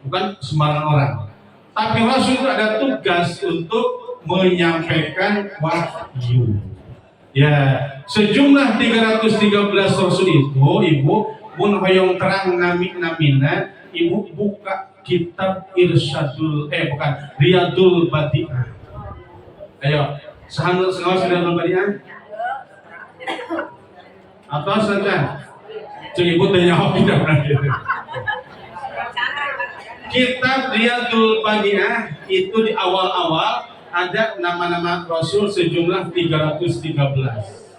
bukan sembarang orang. Tapi Rasul itu ada tugas untuk menyampaikan wahyu. Ya, sejumlah 313 Rasul itu, Ibu, mun hoyong terang namina, Ibu buka kitab Riyadul Badi'ah. Ayo, sahabat Riyadul Badi'ah. Atau saja, Ibu tanya tidak nanti. Kitab Riyadul Badi'ah itu di awal-awal ada nama-nama Rasul sejumlah 313.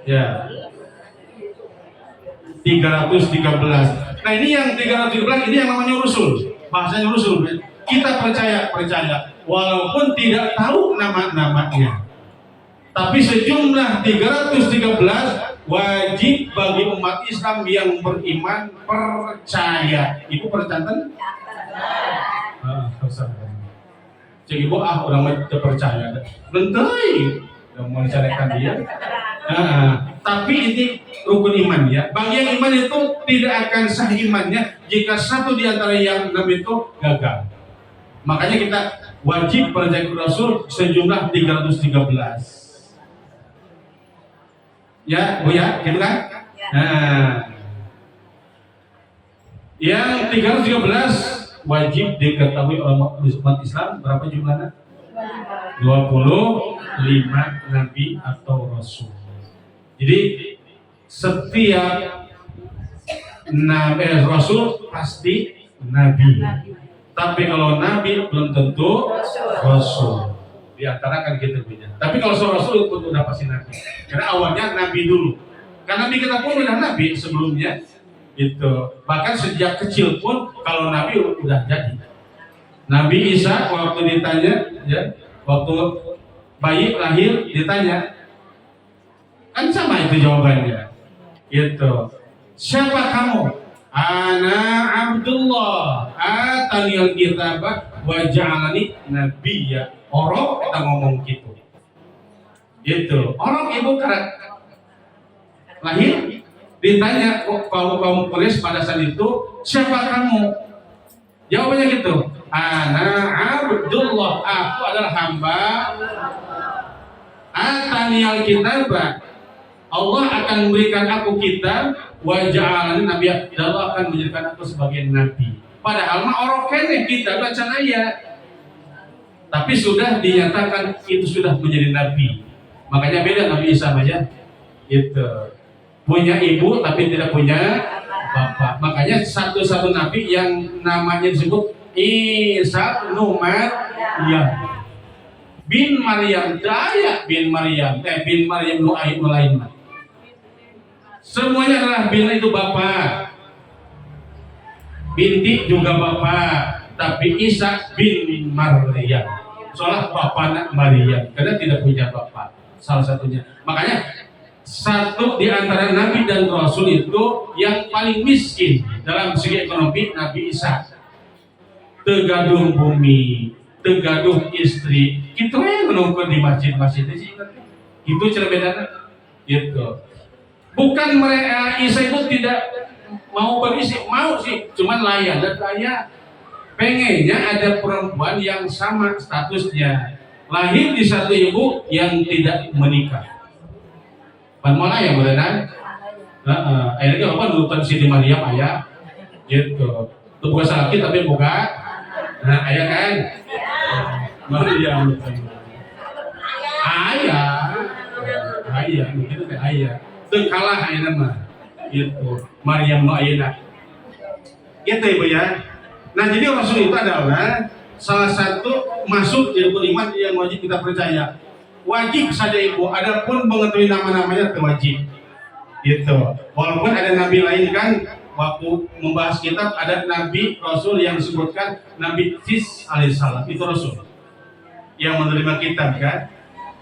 Ya. 313. Nah ini yang 313 ini yang namanya Rasul. Bahasanya Rasul. Kita percaya walaupun tidak tahu nama-namanya. Tapi sejumlah 313 wajib bagi umat Islam yang beriman percaya. Ibu percantan? Cik Ibu orang percaya. Bentai, udah mau dicarikan dia. Tapi ini rukun iman ya. Bagi yang iman itu tidak akan sah imannya jika satu di antara yang 6 itu gagal. Makanya kita wajib percaya kepada Rasul sejumlah 313. Ya, Bu ya, gitu kan? Nah, yang 313 wajib diketahui oleh umat Islam berapa jumlahnya? 25 Nabi atau Rasul. Jadi setiap Rasul pasti Nabi. Tapi kalau Nabi belum tentu Rasul. Di antara kan gitu punya. Tapi kalau seorang Rasul pun udah pasti Nabi. Karena awalnya Nabi dulu. Karena Nabi kita pun udah Nabi sebelumnya. Gitu. Bahkan sejak kecil pun kalau Nabi udah jadi. Nabi Isa waktu ditanya, ya, waktu bayi lahir ditanya, kan sama itu jawabannya. Gitu. Siapa kamu? Ana Abdullah ataniyal kitabah wa ja'alani nabiyya. Orang kita ngomong gitu. Gitu. Orang ibu lahir ditanya kaum Quraisy pada saat itu, siapa kamu? Jawabannya gitu. Ana Abdullah, aku adalah hamba. Ataniyal kitabah. Allah akan memberikan aku kitab wa ja'alani nabiyya, dan Allah akan menjadikan aku sebagai nabi. Padahal mah orang kene kita baca ayat. Tapi sudah dinyatakan itu sudah menjadi nabi. Makanya beda Nabi Isa aja. Itu punya ibu tapi tidak punya bapak. Makanya satu-satu nabi yang namanya disebut Isa bin Maryam, Daya bin Maryam, bin Maryam lain. Semuanya adalah bin itu bapak, binti juga bapak, tapi Isa bin Maryam. Soalnya bapak Maryam, karena tidak punya bapak. Salah satunya. Makanya satu di antara Nabi dan Rasul itu yang paling miskin dalam segi ekonomi Nabi Isa. Tegaduh bumi, tegaduh istri. Kita yang menunggu di masjid-masjid itu. Itu cara bedanya. Gitu. Bukan mereka Isa itu tidak mau beristri, mau sih, cuman layak dan layak. Pengennya ada perempuan yang sama statusnya, lahir di satu ibu yang tidak menikah. Pan mana yang berenang? Akhirnya apa nurutan Siti Maryam ayah, gitu. Itu bukan sakit tapi bukan. Nah ayah kan? Maryam. Ayah, begitu kan ayah. Kalah ayah nama, gitu. Maryam no ayah. Gitu ibu ya. Nah jadi Rasul itu adalah salah satu masuk di rukun iman yang wajib kita percaya. Wajib saja ibu, adapun mengetahui nama-namanya terwajib. Gitu. Walaupun ada nabi lain kan, waktu membahas kitab ada nabi Rasul yang disebutkan Nabi Sis alaihissalam, itu Rasul yang menerima kitab kan.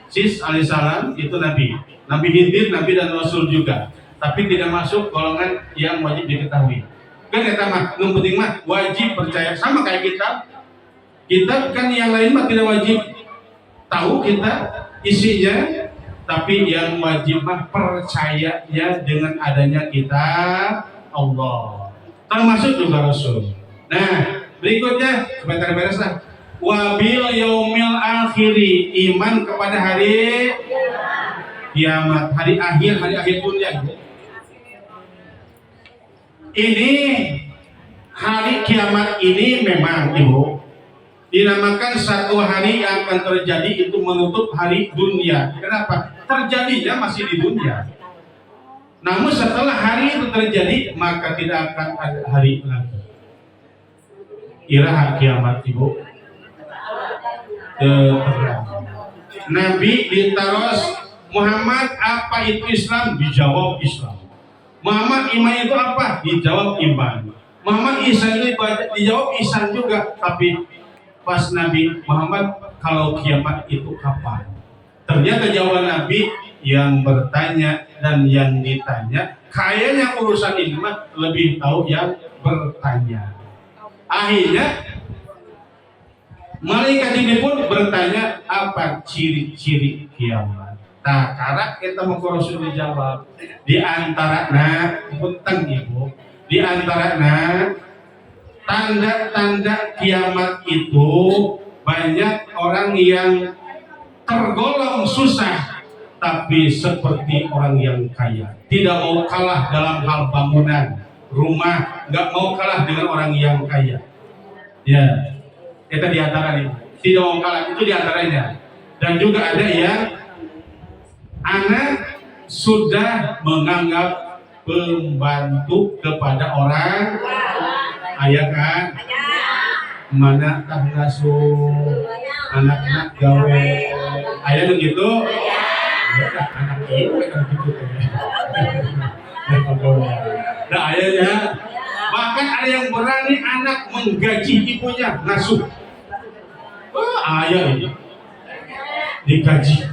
Sis alaihissalam itu nabi. Nabi Khidir, nabi dan Rasul juga. Tapi tidak masuk golongan yang wajib diketahui. Kan kata mah, yang penting mah wajib percaya, sama kayak kitab. Kitab kan yang lain mah tidak wajib tahu kita isinya, tapi yang wajib mah percayanya dengan adanya kitab Allah. Termasuk juga Rasul. Nah, berikutnya sebentar beres lah. Wabil yaumil akhiri, iman kepada hari kiamat, hari akhir dunia. Ini hari kiamat ini memang ibu dinamakan satu hari yang akan terjadi, itu menutup hari dunia. Kenapa? Terjadinya masih di dunia. Namun setelah hari itu terjadi maka tidak akan ada hari lagi. Kira hari kiamat ibu. Nabi ditaros Muhammad, apa itu Islam? Dijawab Islam. Muhammad, iman itu apa? Dijawab iman. Muhammad, ihsan itu dijawab ihsan juga. Tapi pas Nabi Muhammad, kalau kiamat itu kapan? Ternyata jawaban Nabi yang bertanya dan yang ditanya, kayaknya urusan ini mah lebih tahu yang bertanya. Akhirnya malaikat ini pun bertanya, apa ciri-ciri kiamat? Nah, karena kita mau Rasul dijawab, di antara puntang ibu, di antara tanda-tanda kiamat itu banyak orang yang tergolong susah, tapi seperti orang yang kaya, tidak mau kalah dalam hal bangunan rumah, nggak mau kalah dengan orang yang kaya. Ya, kita di antara ini tidak mau kalah, itu di antaranya. Dan juga ada yang anak sudah menganggap pembantu kepada orang ayah kan, mana tah ngasuh anak-anak gawe ayah begitu. Ya udah anak ibu kan gitu ya. Nah ayahnya bahkan ada yang berani anak menggaji ibunya ngasuh. Ayah ini digaji.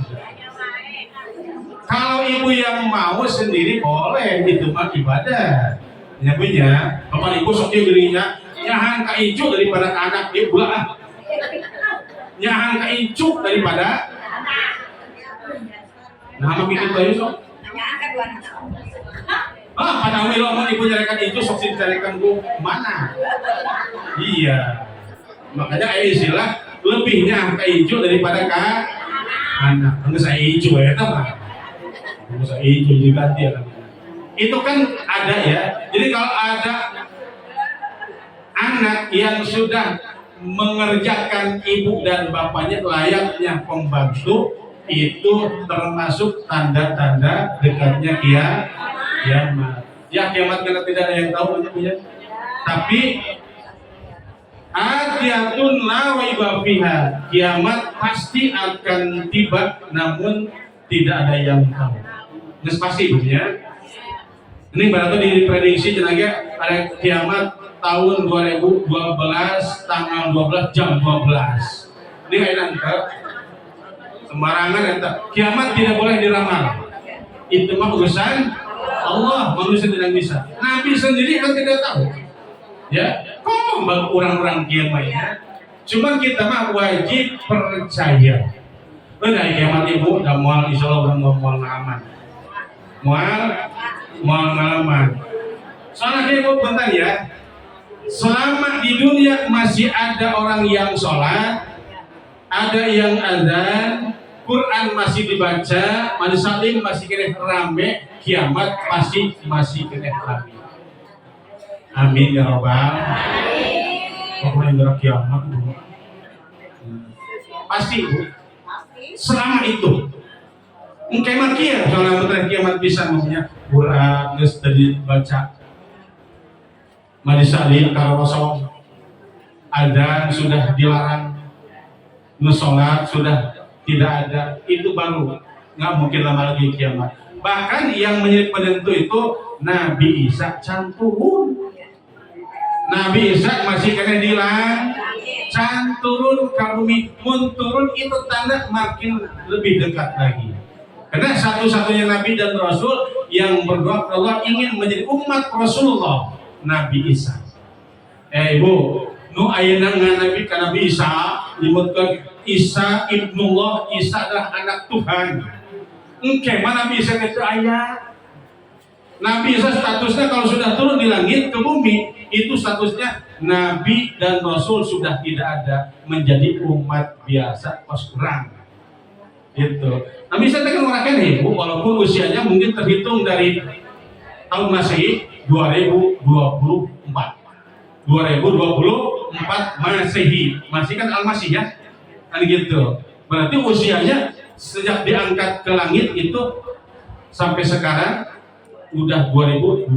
Kalau ibu yang mau sendiri boleh, itu mah ibadah. Ya punya, bapak ibu sok dirinya nyahan ka ijuk daripada ke anak ibu lah. Nyahan ka ijuk daripada nah makin itu sok. Pada wilo mau ibu nyarikan ijuk sok dicarikan bu mana? Iya. Makanya ada istilah lebihnya ka ijuk daripada ke anak. Enggak saya ijuk ya mah. Enggak saya ijuk diganti ya. Itu kan ada ya. Jadi kalau ada anak yang sudah mengerjakan ibu dan bapaknya layaknya pembantu, itu termasuk tanda-tanda dekatnya kiamat. Ya kiamat karena tidak ada yang tahu ya. Tapi atiyatun la raiba fiha, kiamat pasti akan tiba namun tidak ada yang tahu. Nges pasti ya. Ini berarti diprediksi tenaga ada kiamat tahun 2012 tanggal 12 jam 12. Ini kayak nanti sembarangan kata kiamat tidak boleh diramal. Itu mah urusan Allah, manusia tidak bisa. Nabi sendiri kan tidak tahu. Ya, kok orang-orang kiamatnya. Cuma kita mah wajib percaya. Benar kiamat ibu, dan mual insya Allah mual aman. Mual ngalaman. Soalnya ibu bentar ya. Selama di dunia masih ada orang yang sholat, ada yang azan, Quran masih dibaca, majelis taklim masih kena rame, kiamat pasti masih kena rame. Amin ya robbal. Pokoknya gerak kiamat bu. Pasti bu. Selama itu. Kiamat kia, soalnya betul kiamat bisa maksudnya Quran geus tadi baca, majelis taklim kalau kosong, adzan sudah dilarang, sholat sudah tidak ada, itu baru nggak mungkin lama lagi kiamat. Bahkan yang menjadi penentu itu Nabi Isa can turun. Nabi Isa masih kena dilang can turun ke bumi, mun turun itu tanda makin lebih dekat lagi. Karena satu-satunya Nabi dan Rasul yang berdoa kepada Allah ingin menjadi umat Rasulullah, Nabi Isa. Ibu, nu ayeuna Nabi ka Nabi Isa, disebutkan Isa ibnullah, Isa adalah anak Tuhan. Engke mana Nabi Isa itu ayat. Nabi Isa statusnya kalau sudah turun di langit ke bumi, itu statusnya Nabi dan Rasul sudah tidak ada, menjadi umat biasa pas kurang. Gitu. Nabi Isa kan orang ibu, walaupun usianya mungkin terhitung dari tahun Masehi 2024. 2024 Masehi, masih kan Al-Masih ya, kan gitu. Berarti usianya sejak diangkat ke langit itu sampai sekarang udah 2024.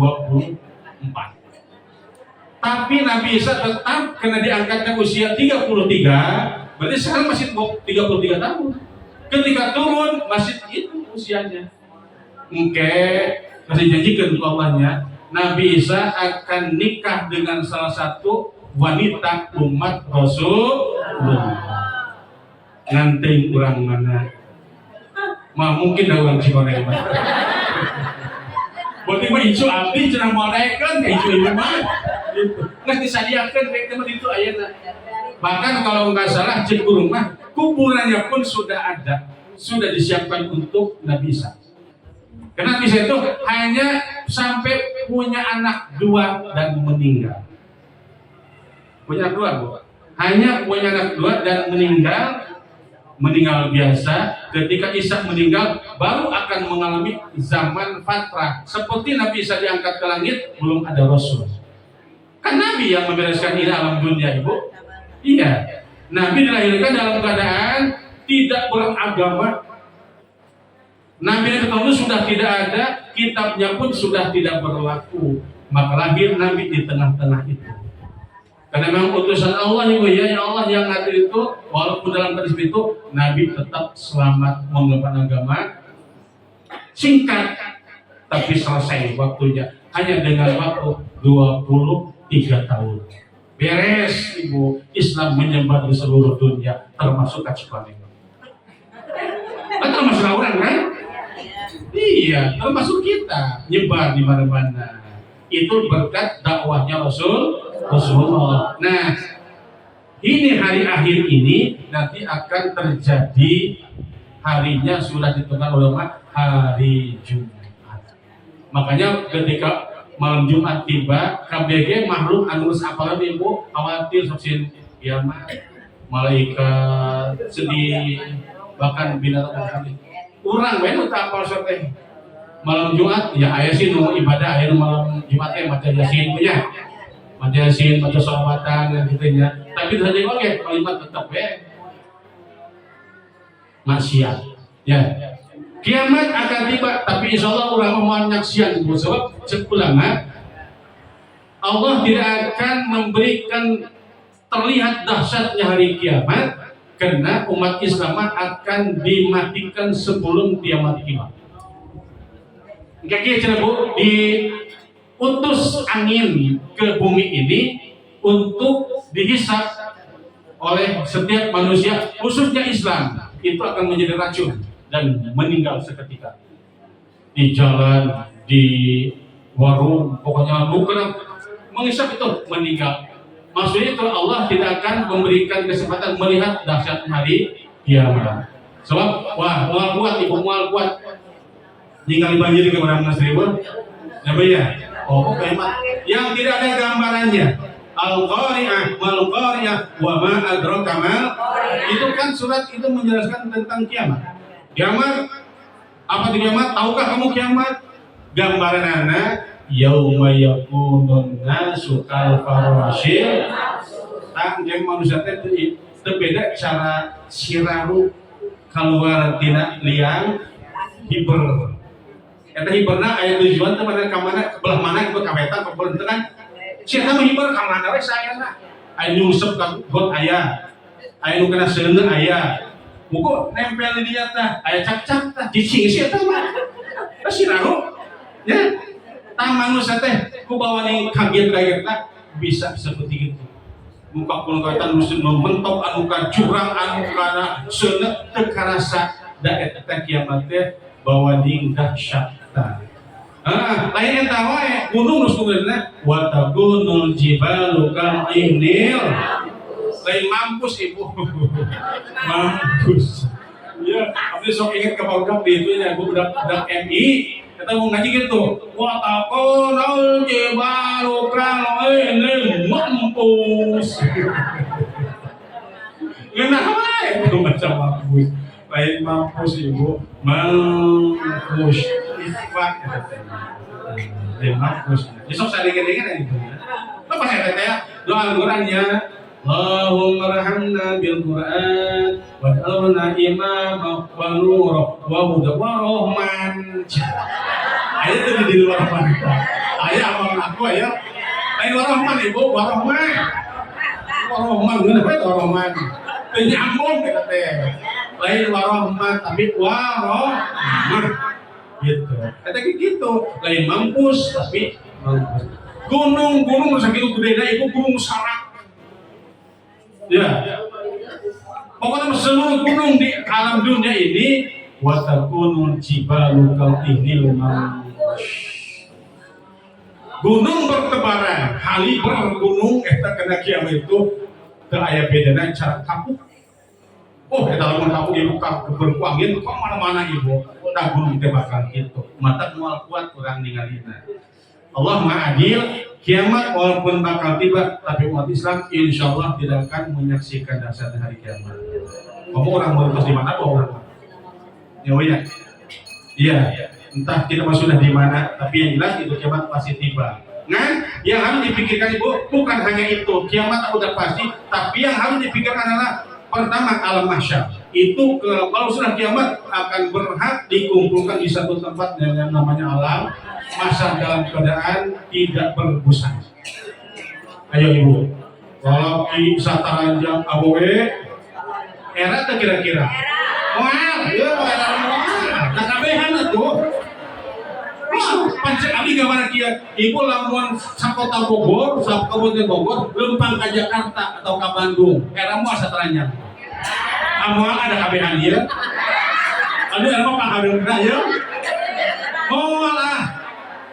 Tapi Nabi Isa tetap kena diangkatnya usia 33, berarti sekarang masih 33 tahun. Ketika turun masih itu usianya. Oke, kasih janjikan untuk Allahnya, Nabi Isa akan nikah dengan salah satu wanita umat Rasulullah. Nanti kurang mana? Mungkin ada orang Cikoneng. Berarti mah isu abdi cenah modekan ke isu ibu mah. Nggak disadiakan kayak teman itu ayana. Bahkan kalau nggak salah cek rumah kuburannya pun sudah ada, sudah disiapkan untuk Nabi Isa. Karena Nabi Isa itu hanya sampai punya anak 2 dan meninggal. Punya 2 bu. Hanya punya anak 2 dan meninggal biasa. Ketika Isa meninggal baru akan mengalami zaman fatrah. Seperti Nabi Isa diangkat ke langit belum ada Rasul. Kan Nabi yang membereskan ini alam dunia ibu. Iya. Nabi dilahirkan dalam keadaan tidak beragama. Nabi itu sudah tidak ada, kitabnya pun sudah tidak berlaku. Maka lahir Nabi di tengah-tengah itu. Karena memang utusan Allah ibu ya, Allah yang ngatur itu, walaupun dalam hadis itu Nabi tetap selamat mengembangkan agama singkat, tapi selesai waktunya hanya dengan waktu 23 tahun. Beres ibu, Islam menyebar di seluruh dunia, termasuk Cikoneng. Termasuk orang kan? Iya, termasuk kita nyebar di mana-mana. Itu berkat dakwahnya Rasulullah. Nah, ini hari akhir ini nanti akan terjadi harinya sudah ditentukan ulama hari Jumat. Makanya ketika malam Jumat tiba, KBG makhluk anu apalan ibu khawatir soksin kiamat, malaikat sedih, bahkan binatang urang we nu teu apal teh. Malam Jumat ya aya sih nu ibadah aya malam Jumat teh maca Yasin punya. Maca Yasin, maca sholawatan dan gitu nya. Tapi tadi oke kalimat tetap we maksiat. Ya. Kiamat akan tiba, tapi insya Allah ulama mau nyaksian sebab cek ulama Allah tidak akan memberikan terlihat dahsyatnya hari kiamat karena umat Islam akan dimatikan sebelum dia mati kiamat. Kayak Bu, diutus angin ke bumi ini untuk dihisap oleh setiap manusia, khususnya Islam, itu akan menjadi racun dan meninggal seketika di jalan, di warung, pokoknya bukan menghisap itu meninggal. Maksudnya itu Allah tidak akan memberikan kesempatan melihat dahsyat hari kiamat. Sebab wah mual kuat ibu mual kuat tinggal banjir ke mana seribu, ya. Oh hemat. Yang tidak ada gambarannya. Al-Qari'ah, Mal-Qari'ah, wa ma adraka mal. Itu kan surat itu menjelaskan tentang kiamat. Kiamat apa itu kiamat? Tahukah kamu kiamat? Gambaran anak yauma yakunun nasu kal farasyil. Tak jeung manusia teh teu beda cara siraru keluar tina liang hiber. Eta hiberna aya tujuan teh mana ka mana belah mana ke kawetan ke beunteun kan. Sia mah hiber ka mana we saena. Aya nyungsep ka got aya. Aya nu kena seuneu aya. Mugo nempel di dia tah, aya cak-cak tah, cicing sih eta mah. Terus siraru. Ya. Tah manusia teh ku bawani kaget-kaget tah bisa seperti itu. Muka pun kaitan musuh mentok anu ka jurang anu kana seuneu teu karasa da eta kiamat teh bawa ding dahsyat tah. Lain eta wae gunung geus kumaha wa takunul jibalu kal ihnil. Lain mampus ibu. Mampus. Ya, abdi sok inget ke program di itu ya, budak MI. Kita mau ngaji gitu. Wa taqonul jibalu kal ihnil mampus. Ngeunah wae itu macam mampus. Lain mampus ibu, mampus. Ifat lain mampus. Besok saya dengar-dengar itu. Apa saya tanya? Doa Al-Qur'annya Allahumma rahamna bil Qur'an waj'alna imama wa nura wa huda wa rahman. Ayat itu di luar rahman. Ayat abang aku ya. Lain rahman ibu, wa rahman. Wa rahman bener bae rahman. Teu nyambung kita teh. Lain wa rahman tapi wa rahman. Gitu. Kata gitu. Lain mampus tapi mampus. Gunung sakitu gedena ibu gunung Sarak. Ya, pokoknya seluruh gunung di alam dunia ini watakunul jibalu kal ihnil mampus. Gunung bertebaran, haliber gunung eta kena kiamat itu teu aya bedana cara kapuk. Oh, eta lamun kapuk ibu keberku angin kok mana-mana ibu. Tah gunung teh bakal kitu. Mata moal kuat urang ningalina. Allah Maha Adil, kiamat walaupun bakal tiba, tapi umat Islam insya Allah tidak akan menyaksikan dahsyat hari kiamat. Kamu orang beruntung di mana? Orang ya, iya. Entah kita sudah di mana, tapi yang jelas itu kiamat pasti tiba. Nah, yang harus dipikirkan ibu bukan hanya itu, kiamat udah pasti, tapi yang harus dipikirkan adalah pertama alam mahsyar. Itu kalau sudah kiamat akan berhak dikumpulkan di satu tempat yang namanya alam mahsyar dalam keadaan tidak berbusa. Ayo ibu, lalaki sataranjang awewe era teh kira-kira moal ya era moal tak kabehan atuh pancen abdi gambar kieu ibu lamun sakota Bogor kabupaten Bogor lempang ka Jakarta atau ka Bandung era moal sataranjang amoal ada kabehan ieu anu era mah pangadeungna ya moal ah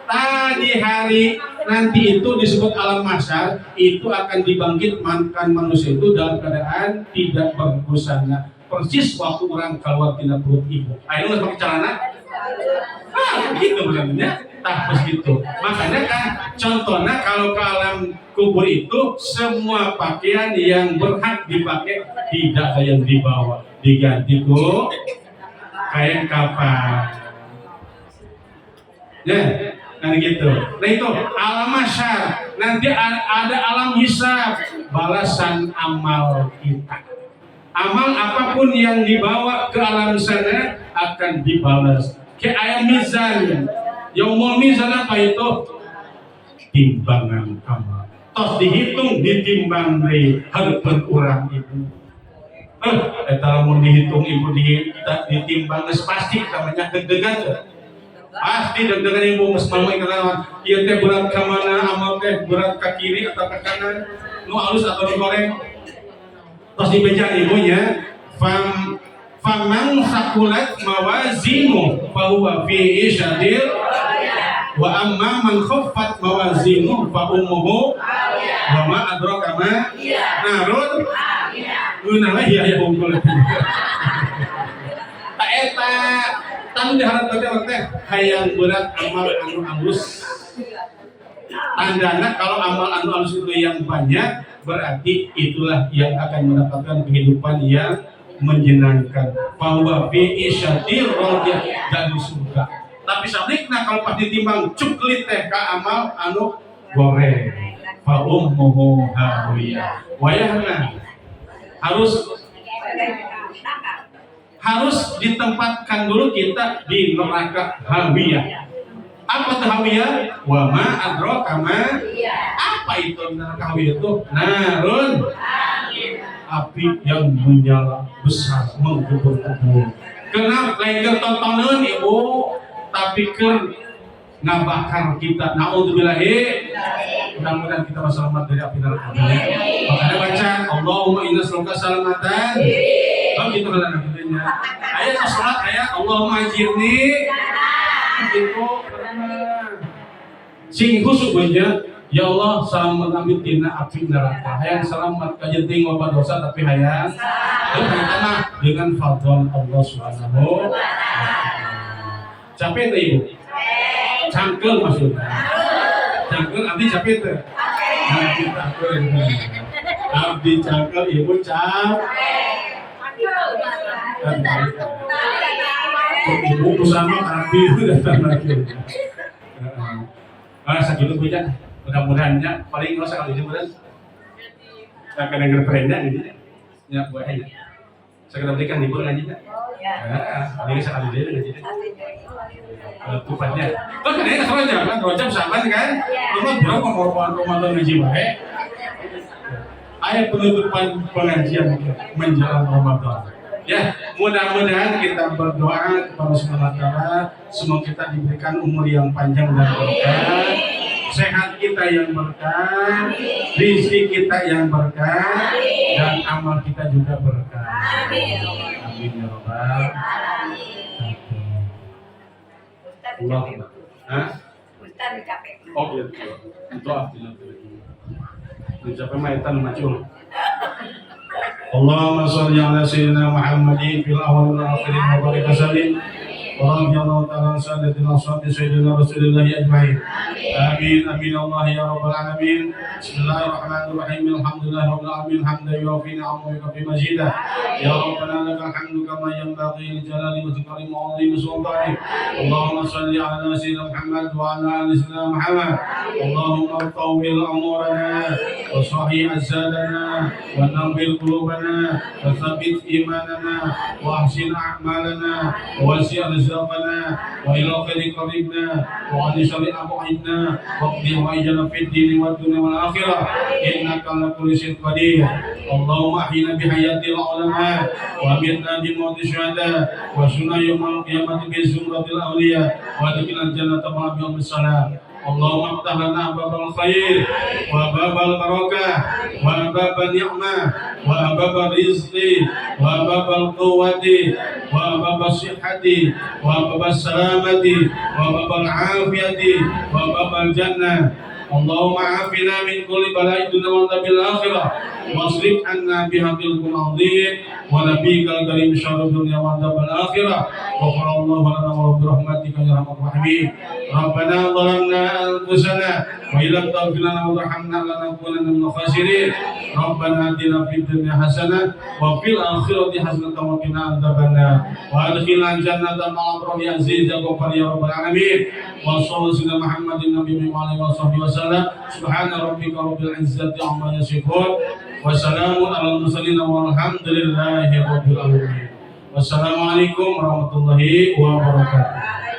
tadi hari nanti itu disebut alam mahsyar itu akan dibangkitkan manusia itu dalam keadaan tidak berbusana persis waktu orang keluar tina perut ibu. Ayo nggak pakai celana? Gitu sebenarnya. Tak begitu. Makanya kan contohnya kalau ke alam kubur itu semua pakaian yang berhak dipakai tidak ada yang dibawa, diganti ku kain kafan. Ya. Nah gitu. Nah itu alam mahsyar. Nanti ada alam hisab, balasan amal kita. Amal apapun yang dibawa ke alam sana akan dibalas. Kayak ayat mizan. Yaumul mizan apa itu? Timbangan amal. Tos dihitung, ditimbang dari hareupeun urang ibu. Eta lamun dihitung ibu ditimbang geus pasti namanya deg-degan. Pasti deg-degan ibu geus mama ikatan ieu teh berat ka mana amal teh berat ka kiri atau ka kanan nu halus atau nu goreng tos dibeja ibunya faman sakulat mawazinu fa huwa fi isyadir wa amma man khaffat mawazinu fa ummuhu wa ma adraka ma narun nah ya bungkul ta eta tanu diharap teh hayang berat amal anu alus. Tandana kalau amal anu alus itu yang banyak berarti itulah yang akan mendapatkan kehidupan yang menyenangkan. Bahwa fi isyatir radiyah dan di surga. Tapi sablikna kalau pas ditimbang cuklit teh ka amal anu goreng. Fa ummuhu hawiyah. Wayahna harus ditempatkan dulu kita di neraka hawiyah. Apa tuh hawiyah? Wa ma adraka ma. Apa itu neraka hawiyah itu? Narun. Api yang menyala besar menggubur-gubur. Kenapa lain tontonan ibu tapi ngabakar kita. Naudzubillah. Mudah-mudahan kita selamat dari api neraka. Makanya baca Allahumma inna nas'aluka salamatan. Gitu kan namanya. Ayat salat ayat Allahumma ajirni. Itu sing khusuk aja. Ya Allah selamat kami tina api neraka. Hayang selamat kajenting loba dosa tapi hayang dengan fadl Allah Subhanahu wa taala. Capek teh ibu? Cangkel maksudnya. Cangkel abdi capek teh. Abdi cangkel. Abdi cangkel ibu capek. Ibu bersama kami datang lagi. Segitu punya. Mudah-mudahannya paling nggak sekali ini mudah. Akan dengar trennya gitu ya buahnya. Saya berikan libur ngajinya. Ini sekali dia ngajinya. Tupatnya. Oh kan ini rojam sahabat kan? Rumah berapa korban Ramadan ngaji baik. Ayat penutupan pengajian menjelang Ramadan. Ya, mudah-mudahan kita berdoa kepada Subhanahu wa taala semoga kita diberikan umur yang panjang dan berkah, sehat kita yang berkah, rezeki kita yang berkah, dan amal kita juga berkah. Amin ya rabbal alamin. Allah. Hah? Ustaz capek. Oh gitu. Itu artinya. Mencapai maitan macul. Allahumma shalli ala sayyidina Muhammadin fil awwal wal akhir wa barik wasallim wa radhiyallahu ta'ala an sayyidatina sayyidina Rasulillah ajma'in. Amin amin Allah ya rabbal alamin. Bismillahirrahmanirrahim. Alhamdulillah rabbil alamin hamdan yuwafi ni'amahu wa yukafi mazidah. Ya rabbana lakal hamdu kama yanbaghi li jalali wajhika wa 'azimi sultanik. Allahumma shalli ala sayyidina Muhammad wa ala ali sayyidina Muhammad. Allahumma tawwil umurana wa sahih azadana wa nawwir qulubana wa thabbit imanana wa ahsin a'malana wa wasi' رزقنا وإلى خير قربنا وعن شر أبعدنا واقضي حوائجنا في الدين والدنيا والآخرة إنك على كل شيء قدير. اللهم أحينا بحياة العلماء وأمتنا بموت الشهداء وسنة يوم القيامة بزمرة الأولياء وادخلنا الجنة مع يوم السلام. اللهم افتح لنا باب الخير وباب البركة وباب النعمة وباب الرزق وباب القوة وباب الصحة وباب السلامة وباب العافية وباب الجنة. اللهم عافنا من كل بلاء الدنيا وعذاب الآخرة واصرف عنا بحق العظيم ونبيك الكريم شر الدنيا وعذاب الآخرة. غفر الله لنا برحمتك يا أرحم الراحمين. ربنا ظلمنا أنفسنا وإن لم تغفر لنا وترحمنا لنكونن من الخاسرين. ربنا آتنا في الدنيا حسنة وفي الآخرة حسنة وقنا عذاب النار وأدخلنا الجنة مع أبرار عزيز يا غفار يا رب العالمين. وصلى سيدنا محمد النبي وعلى آله وصحبه وسلم. سبحان ربك رب العزة عما يصفون وسلام على المرسلين والحمد لله رب العالمين. Wassalamualaikum warahmatullahi wabarakatuh.